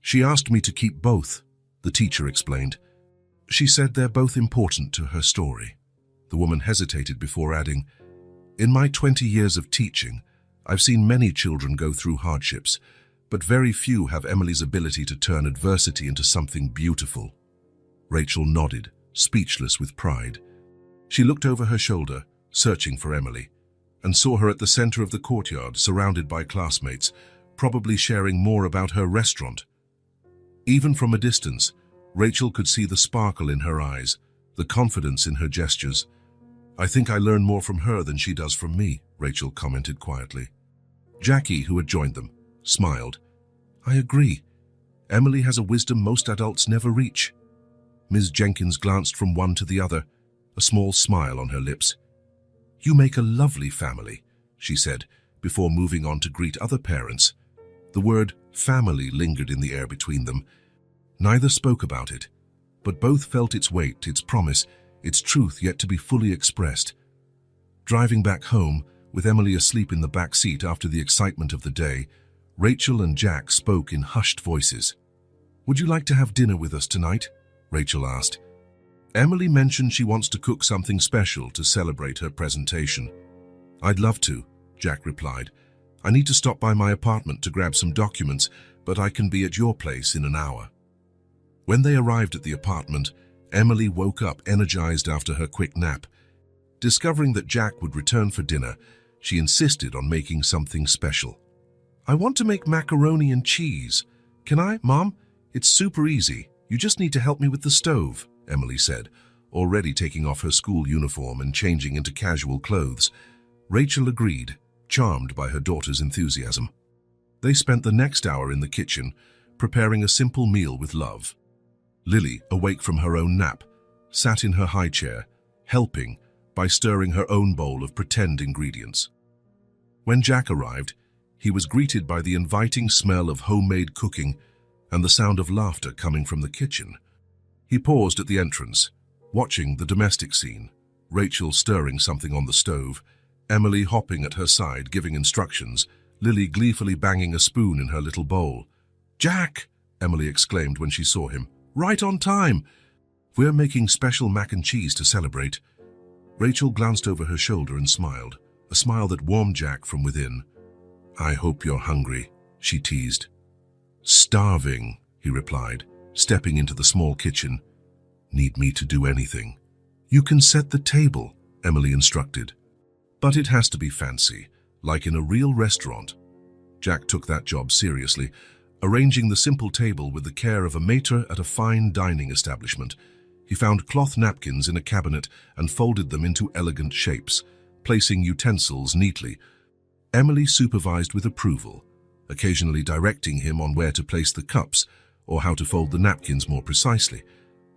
Speaker 1: She asked me to keep both, the teacher explained. She said they're both important to her story. The woman hesitated before adding, in my 20 years of teaching, I've seen many children go through hardships, but very few have Emily's ability to turn adversity into something beautiful. Rachel nodded, speechless with pride. She looked over her shoulder, searching for Emily, and saw her at the center of the courtyard, surrounded by classmates, probably sharing more about her restaurant. Even from a distance, Rachel could see the sparkle in her eyes, the confidence in her gestures. I think I learn more from her than she does from me, Rachel commented quietly. Jackie, who had joined them, smiled. I agree. Emily has a wisdom most adults never reach. Ms. Jenkins glanced from one to the other, a small smile on her lips. You make a lovely family, she said, before moving on to greet other parents. The word family lingered in the air between them. Neither spoke about it, but both felt its weight, its promise, its truth yet to be fully expressed. Driving back home, with Emily asleep in the back seat after the excitement of the day, Rachel and Jack spoke in hushed voices. Would you like to have dinner with us tonight? Rachel asked. Emily mentioned she wants to cook something special to celebrate her presentation. I'd love to, Jack replied. I need to stop by my apartment to grab some documents, but I can be at your place in an hour. When they arrived at the apartment, Emily woke up energized after her quick nap. Discovering that Jack would return for dinner, she insisted on making something special. I want to make macaroni and cheese. Can I, Mom? It's super easy. You just need to help me with the stove, Emily said, already taking off her school uniform and changing into casual clothes. Rachel agreed, charmed by her daughter's enthusiasm. They spent the next hour in the kitchen, preparing a simple meal with love. Lily, awake from her own nap, sat in her high chair, helping by stirring her own bowl of pretend ingredients. When Jack arrived, he was greeted by the inviting smell of homemade cooking and the sound of laughter coming from the kitchen. He paused at the entrance, watching the domestic scene, Rachel stirring something on the stove, Emily hopping at her side giving instructions, Lily gleefully banging a spoon in her little bowl. "Jack!" Emily exclaimed when she saw him. "Right on time! We're making special mac and cheese to celebrate." Rachel glanced over her shoulder and smiled, a smile that warmed Jack from within. "I hope you're hungry," she teased. "Starving," he replied, stepping into the small kitchen. "Need me to do anything?" "You can set the table," Emily instructed. "But it has to be fancy, like in a real restaurant." Jack took that job seriously, arranging the simple table with the care of a maître at a fine dining establishment. He found cloth napkins in a cabinet and folded them into elegant shapes, placing utensils neatly. Emily supervised with approval, occasionally directing him on where to place the cups or how to fold the napkins more precisely.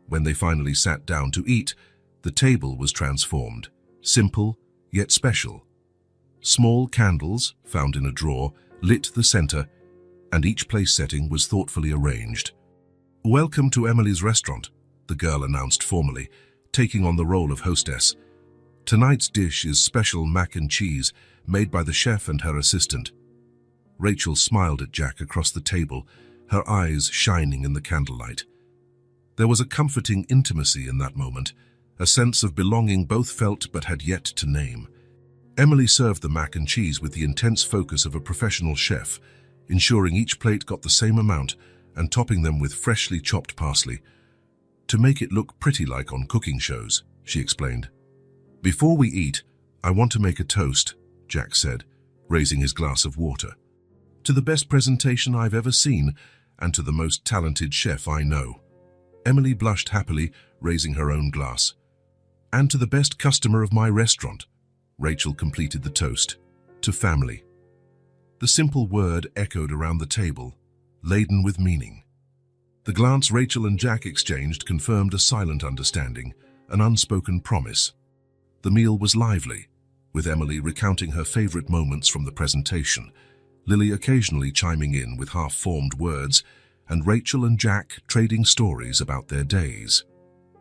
Speaker 1: When they finally sat down to eat, the table was transformed, simple yet special. Small candles, found in a drawer, lit the center, and each place setting was thoughtfully arranged. "Welcome to Emily's restaurant," the girl announced formally, taking on the role of hostess. "Tonight's dish is special mac and cheese, made by the chef and her assistant." Rachel smiled at Jack across the table, her eyes shining in the candlelight. There was a comforting intimacy in that moment, a sense of belonging both felt but had yet to name. Emily served the mac and cheese with the intense focus of a professional chef, ensuring each plate got the same amount and topping them with freshly chopped parsley. "To make it look pretty like on cooking shows," she explained. "Before we eat, I want to make a toast," Jack said, raising his glass of water. "To the best presentation I've ever seen, and to the most talented chef I know." Emily blushed happily, raising her own glass. "And to the best customer of my restaurant." Rachel completed the toast. "To family." The simple word echoed around the table, laden with meaning. The glance Rachel and Jack exchanged confirmed a silent understanding, an unspoken promise. The meal was lively, with Emily recounting her favorite moments from the presentation, Lily occasionally chiming in with half-formed words, and Rachel and Jack trading stories about their days.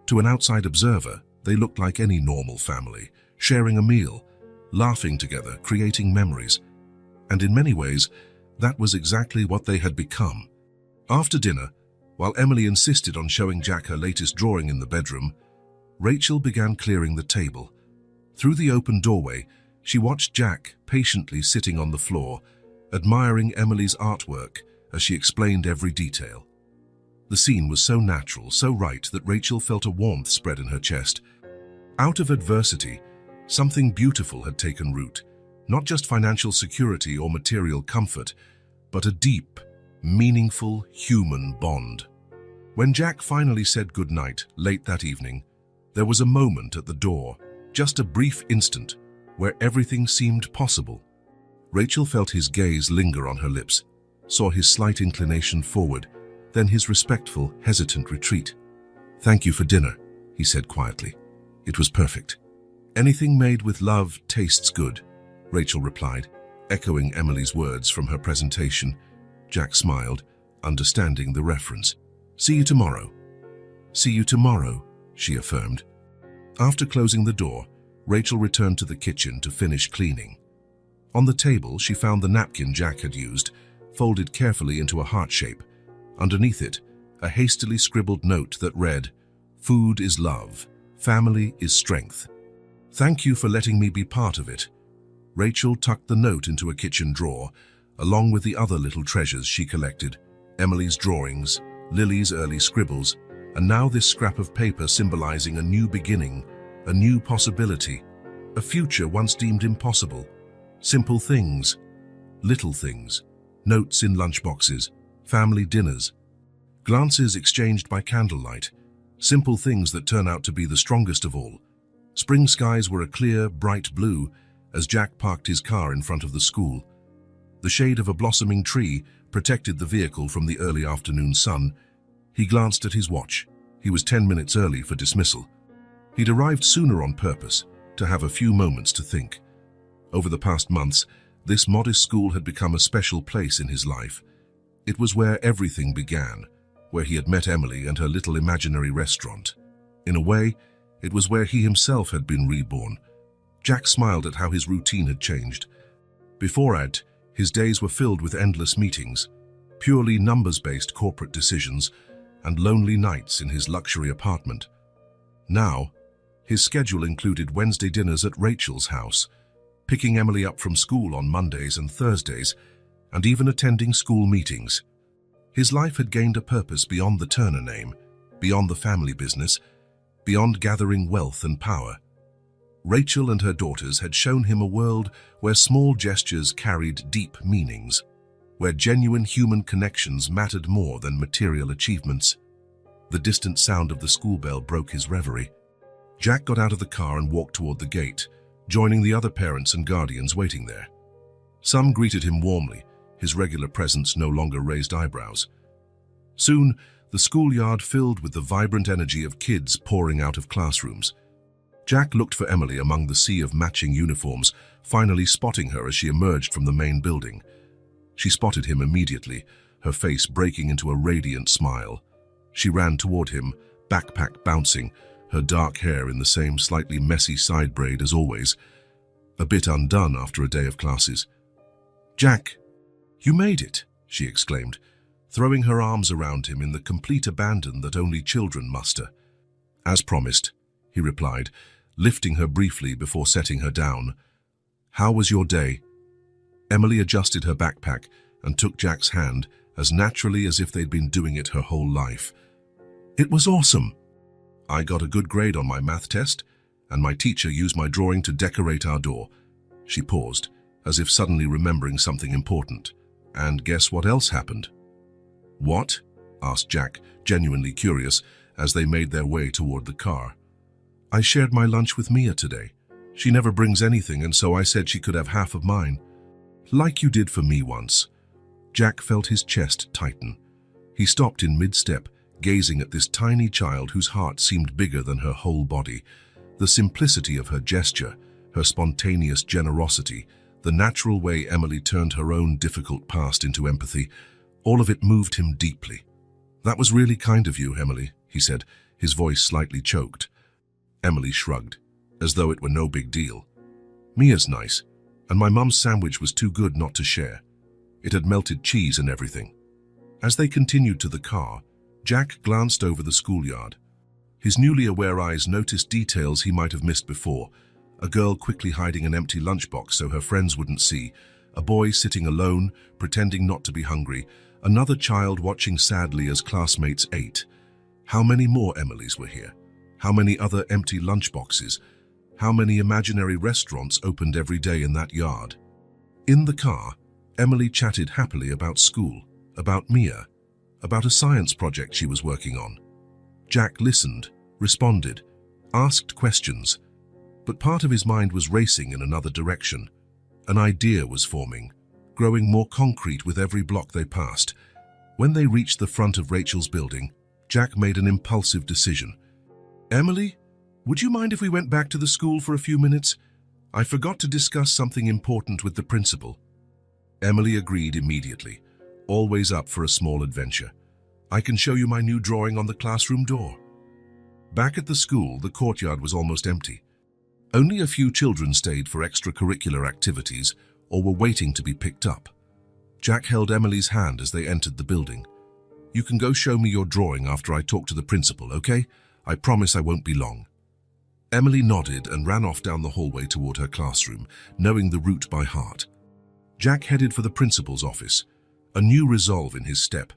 Speaker 1: To an outside observer, they looked like any normal family, sharing a meal, laughing together, creating memories. And in many ways, that was exactly what they had become. After dinner, while Emily insisted on showing Jack her latest drawing in the bedroom, Rachel began clearing the table. Through the open doorway, she watched Jack patiently sitting on the floor, admiring Emily's artwork as she explained every detail. The scene was so natural, so right, that Rachel felt a warmth spread in her chest. Out of adversity, something beautiful had taken root, not just financial security or material comfort, but a deep, meaningful human bond. When Jack finally said goodnight late that evening, there was a moment at the door, just a brief instant, where everything seemed possible. Rachel felt his gaze linger on her lips, saw his slight inclination forward, then his respectful, hesitant retreat. "Thank you for dinner," he said quietly. "It was perfect." "Anything made with love tastes good," Rachel replied, echoing Emily's words from her presentation. Jack smiled, understanding the reference. "See you tomorrow." "See you tomorrow," she affirmed. After closing the door, Rachel returned to the kitchen to finish cleaning. On the table, she found the napkin Jack had used, folded carefully into a heart shape. Underneath it, a hastily scribbled note that read, "Food is love, family is strength. Thank you for letting me be part of it." Rachel tucked the note into a kitchen drawer, along with the other little treasures she collected, Emily's drawings, Lily's early scribbles, and now this scrap of paper symbolizing a new beginning, a new possibility, a future once deemed impossible. Simple things, little things, notes in lunchboxes, family dinners, glances exchanged by candlelight, simple things that turn out to be the strongest of all. Spring skies were a clear, bright blue as Jack parked his car in front of the school. The shade of a blossoming tree protected the vehicle from the early afternoon sun. He glanced at his watch. He was 10 minutes early for dismissal. He'd arrived sooner on purpose, to have a few moments to think. Over the past months, this modest school had become a special place in his life. It was where everything began, where he had met Emily and her little imaginary restaurant. In a way, it was where he himself had been reborn. Jack smiled at how his routine had changed. Beforehand, his days were filled with endless meetings, purely numbers-based corporate decisions, and lonely nights in his luxury apartment. Now, his schedule included Wednesday dinners at Rachel's house, picking Emily up from school on Mondays and Thursdays, and even attending school meetings. His life had gained a purpose beyond the Turner name, beyond the family business, beyond gathering wealth and power. Rachel and her daughters had shown him a world where small gestures carried deep meanings, where genuine human connections mattered more than material achievements. The distant sound of the school bell broke his reverie. Jack got out of the car and walked toward the gate, joining the other parents and guardians waiting there. Some greeted him warmly, his regular presence no longer raised eyebrows. Soon, the schoolyard filled with the vibrant energy of kids pouring out of classrooms. Jack looked for Emily among the sea of matching uniforms, finally spotting her as she emerged from the main building. She spotted him immediately, her face breaking into a radiant smile. She ran toward him, backpack bouncing, her dark hair in the same slightly messy side braid as always, a bit undone after a day of classes. "Jack, you made it," she exclaimed, throwing her arms around him in the complete abandon that only children muster. "As promised," he replied, lifting her briefly before setting her down. "How was your day?" Emily adjusted her backpack and took Jack's hand as naturally as if they'd been doing it her whole life. "It was awesome. I got a good grade on my math test, and my teacher used my drawing to decorate our door." She paused, as if suddenly remembering something important. "And guess what else happened?" "What?" asked Jack, genuinely curious, as they made their way toward the car. "I shared my lunch with Mia today. She never brings anything, and so I said she could have half of mine. Like you did for me once." Jack felt his chest tighten. He stopped in mid-step, gazing at this tiny child whose heart seemed bigger than her whole body. The simplicity of her gesture, her spontaneous generosity, the natural way Emily turned her own difficult past into empathy, all of it moved him deeply. "That was really kind of you, Emily," he said, his voice slightly choked. Emily shrugged, as though it were no big deal. "Mia's nice, and my mum's sandwich was too good not to share. It had melted cheese and everything." As they continued to the car, Jack glanced over the schoolyard. His newly aware eyes noticed details he might have missed before: a girl quickly hiding an empty lunchbox so her friends wouldn't see, a boy sitting alone, pretending not to be hungry, another child watching sadly as classmates ate. How many more Emilys were here? How many other empty lunchboxes? How many imaginary restaurants opened every day in that yard? In the car, Emily chatted happily about school, about Mia, about a science project she was working on. Jack listened, responded, asked questions, but part of his mind was racing in another direction. An idea was forming, growing more concrete with every block they passed. When they reached the front of Rachel's building, Jack made an impulsive decision. "Emily, would you mind if we went back to the school for a few minutes? I forgot to discuss something important with the principal." Emily agreed immediately, always up for a small adventure. "I can show you my new drawing on the classroom door." Back at the school, the courtyard was almost empty. Only a few children stayed for extracurricular activities or were waiting to be picked up. Jack held Emily's hand as they entered the building. "You can go show me your drawing after I talk to the principal, okay? I promise I won't be long." Emily nodded and ran off down the hallway toward her classroom, knowing the route by heart. Jack headed for the principal's office, a new resolve in his step.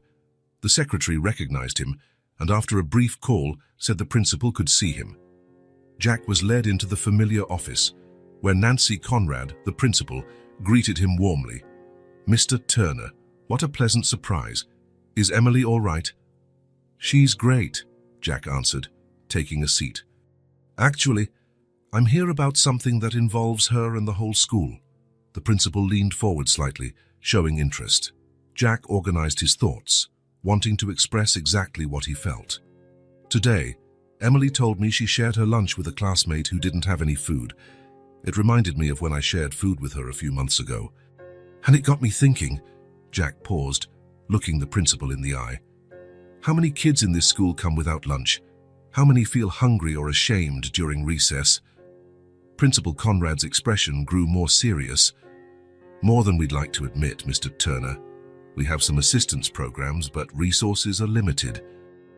Speaker 1: The secretary recognized him, and after a brief call, said the principal could see him. Jack was led into the familiar office, where Nancy Conrad, the principal, greeted him warmly. "Mr. Turner, what a pleasant surprise. Is Emily all right?" "She's great," Jack answered, taking a seat. "Actually, I'm here about something that involves her and the whole school." The principal leaned forward slightly, showing interest. Jack organized his thoughts, wanting to express exactly what he felt. Today, Emily told me she shared her lunch with a classmate who didn't have any food. It reminded me of when I shared food with her a few months ago. And it got me thinking. Jack paused, looking the principal in the eye. How many kids in this school come without lunch? How many feel hungry or ashamed during recess? Principal Conrad's expression grew more serious. More than we'd like to admit, Mr. Turner. We have some assistance programs, but resources are limited.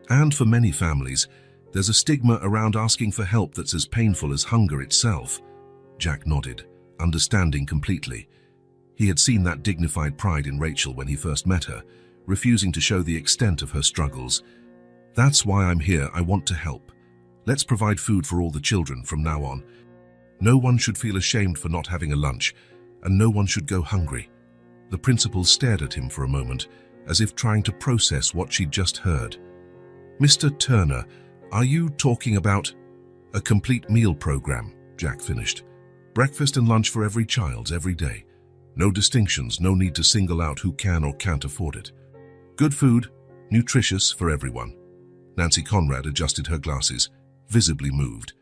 Speaker 1: And for many families, there's a stigma around asking for help that's as painful as hunger itself. Jack nodded, understanding completely. He had seen that dignified pride in Rachel when he first met her, refusing to show the extent of her struggles. That's why I'm here. I want to help. Let's provide food for all the children from now on. No one should feel ashamed for not having a lunch, and no one should go hungry. The principal stared at him for a moment, as if trying to process what she'd just heard. Mr. Turner, are you talking about a complete meal program? Jack finished. Breakfast and lunch for every child, every day. No distinctions, no need to single out who can or can't afford it. Good food, nutritious for everyone. Nancy Conrad adjusted her glasses, visibly moved.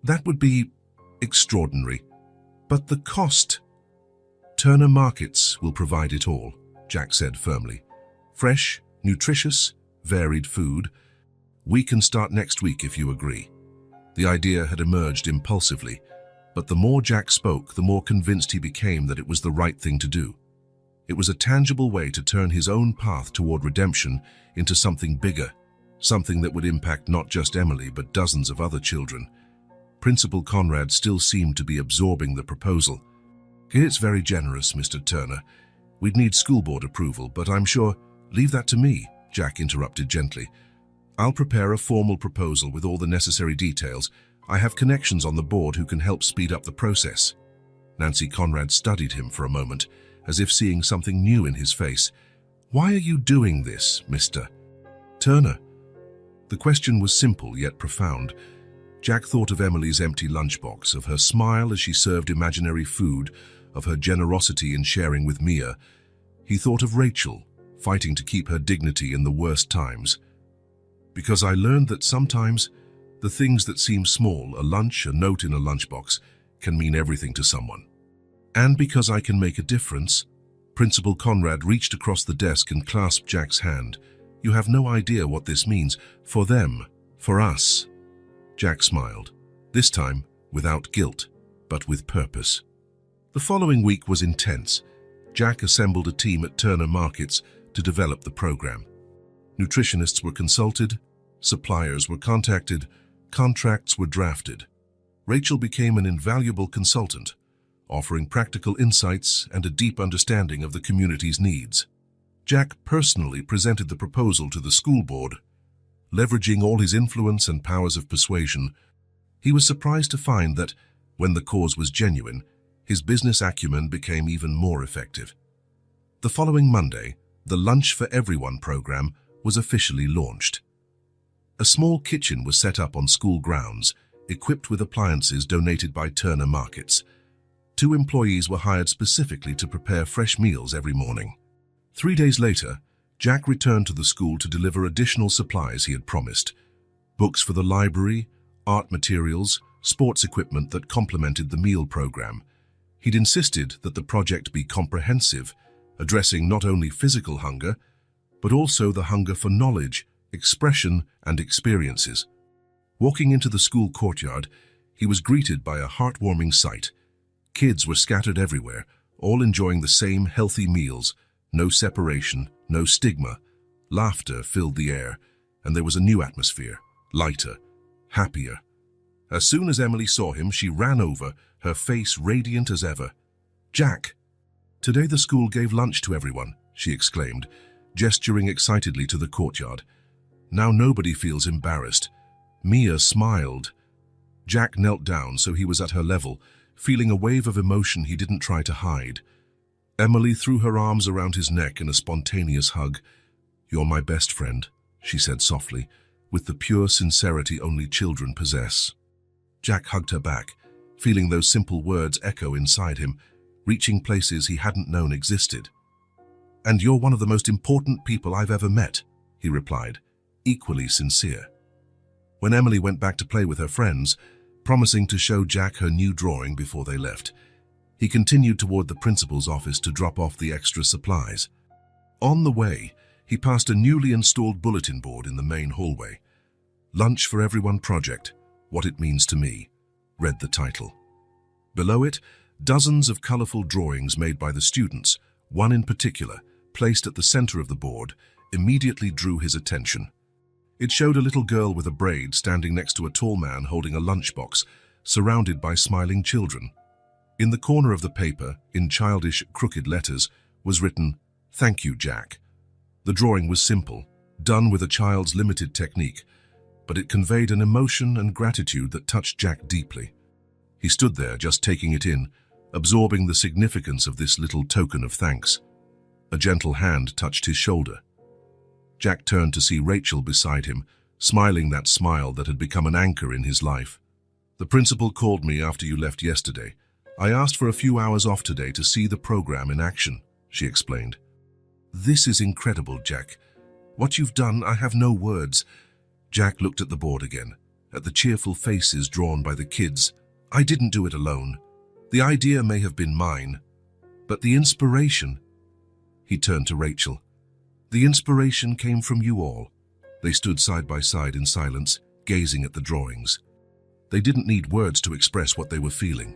Speaker 1: That would be extraordinary. But the cost? Turner Markets will provide it all, Jack said firmly. Fresh, nutritious, varied food. We can start next week if you agree. The idea had emerged impulsively, but the more Jack spoke, the more convinced he became that it was the right thing to do. It was a tangible way to turn his own path toward redemption into something bigger, something that would impact not just Emily but dozens of other children. Principal Conrad still seemed to be absorbing the proposal. It's very generous, Mr. Turner. We'd need school board approval, but I'm sure— Leave that to me, Jack interrupted gently. I'll prepare a formal proposal with all the necessary details. I have connections on the board who can help speed up the process. Nancy Conrad studied him for a moment, as if seeing something new in his face. Why are you doing this, Mr. Turner? The question was simple yet profound. Jack thought of Emily's empty lunchbox, of her smile as she served imaginary food, of her generosity in sharing with Mia. He thought of Rachel, fighting to keep her dignity in the worst times. Because I learned that sometimes the things that seem small, a lunch, a note in a lunchbox, can mean everything to someone. And because I can make a difference, Principal Conrad reached across the desk and clasped Jack's hand. You have no idea what this means. For them, for us. Jack smiled, this time without guilt, but with purpose. The following week was intense. Jack assembled a team at Turner Markets to develop the program. Nutritionists were consulted, suppliers were contacted, contracts were drafted. Rachel became an invaluable consultant, offering practical insights and a deep understanding of the community's needs. Jack personally presented the proposal to the school board. Leveraging all his influence and powers of persuasion, he was surprised to find that, when the cause was genuine, his business acumen became even more effective. The following Monday, the Lunch for Everyone program was officially launched. A small kitchen was set up on school grounds, equipped with appliances donated by Turner Markets. 2 employees were hired specifically to prepare fresh meals every morning. 3 days later, Jack returned to the school to deliver additional supplies he had promised. Books for the library, art materials, sports equipment that complemented the meal program. He'd insisted that the project be comprehensive, addressing not only physical hunger, but also the hunger for knowledge, expression, and experiences. Walking into the school courtyard, he was greeted by a heartwarming sight. Kids were scattered everywhere, all enjoying the same healthy meals. No separation, no stigma. Laughter filled the air, and there was a new atmosphere, lighter, happier. As soon as Emily saw him, she ran over, her face radiant as ever. Jack! Today the school gave lunch to everyone, she exclaimed, gesturing excitedly to the courtyard. Now nobody feels embarrassed. Mia smiled. Jack knelt down so he was at her level, feeling a wave of emotion he didn't try to hide. Emily threw her arms around his neck in a spontaneous hug. You're my best friend, she said softly, with the pure sincerity only children possess. Jack hugged her back, feeling those simple words echo inside him, reaching places he hadn't known existed. "And you're one of the most important people I've ever met," he replied, equally sincere. When Emily went back to play with her friends, promising to show Jack her new drawing before they left, he continued toward the principal's office to drop off the extra supplies. On the way, he passed a newly installed bulletin board in the main hallway. "Lunch for Everyone Project, What It Means to Me," read the title. Below it, dozens of colorful drawings made by the students, one in particular, placed at the center of the board, immediately drew his attention. It showed a little girl with a braid standing next to a tall man holding a lunchbox, surrounded by smiling children. In the corner of the paper, in childish, crooked letters, was written, "Thank you, Jack." The drawing was simple, done with a child's limited technique, but it conveyed an emotion and gratitude that touched Jack deeply. He stood there, just taking it in, absorbing the significance of this little token of thanks. A gentle hand touched his shoulder. Jack turned to see Rachel beside him, smiling that smile that had become an anchor in his life. "The principal called me after you left yesterday. I asked for a few hours off today to see the program in action," she explained. "This is incredible, Jack. What you've done, I have no words." Jack looked at the board again, at the cheerful faces drawn by the kids. "I didn't do it alone. The idea may have been mine, but the inspiration..." He turned to Rachel. "The inspiration came from you all." They stood side by side in silence, gazing at the drawings. They didn't need words to express what they were feeling.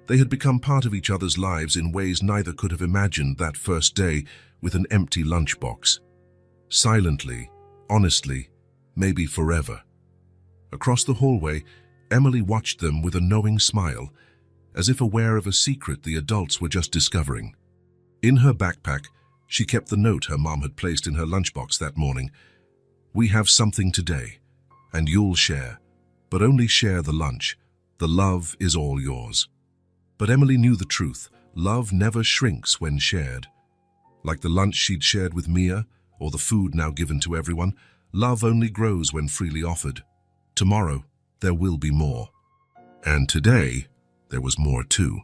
Speaker 1: They had become part of each other's lives in ways neither could have imagined that first day with an empty lunchbox. Silently, honestly, maybe forever. Across the hallway, Emily watched them with a knowing smile, as if aware of a secret the adults were just discovering. In her backpack, she kept the note her mom had placed in her lunchbox that morning. "We have something today, and you'll share, but only share the lunch. The love is all yours." But Emily knew the truth. Love never shrinks when shared. Like the lunch she'd shared with Mia, or the food now given to everyone, love only grows when freely offered. Tomorrow, there will be more. And today, there was more too.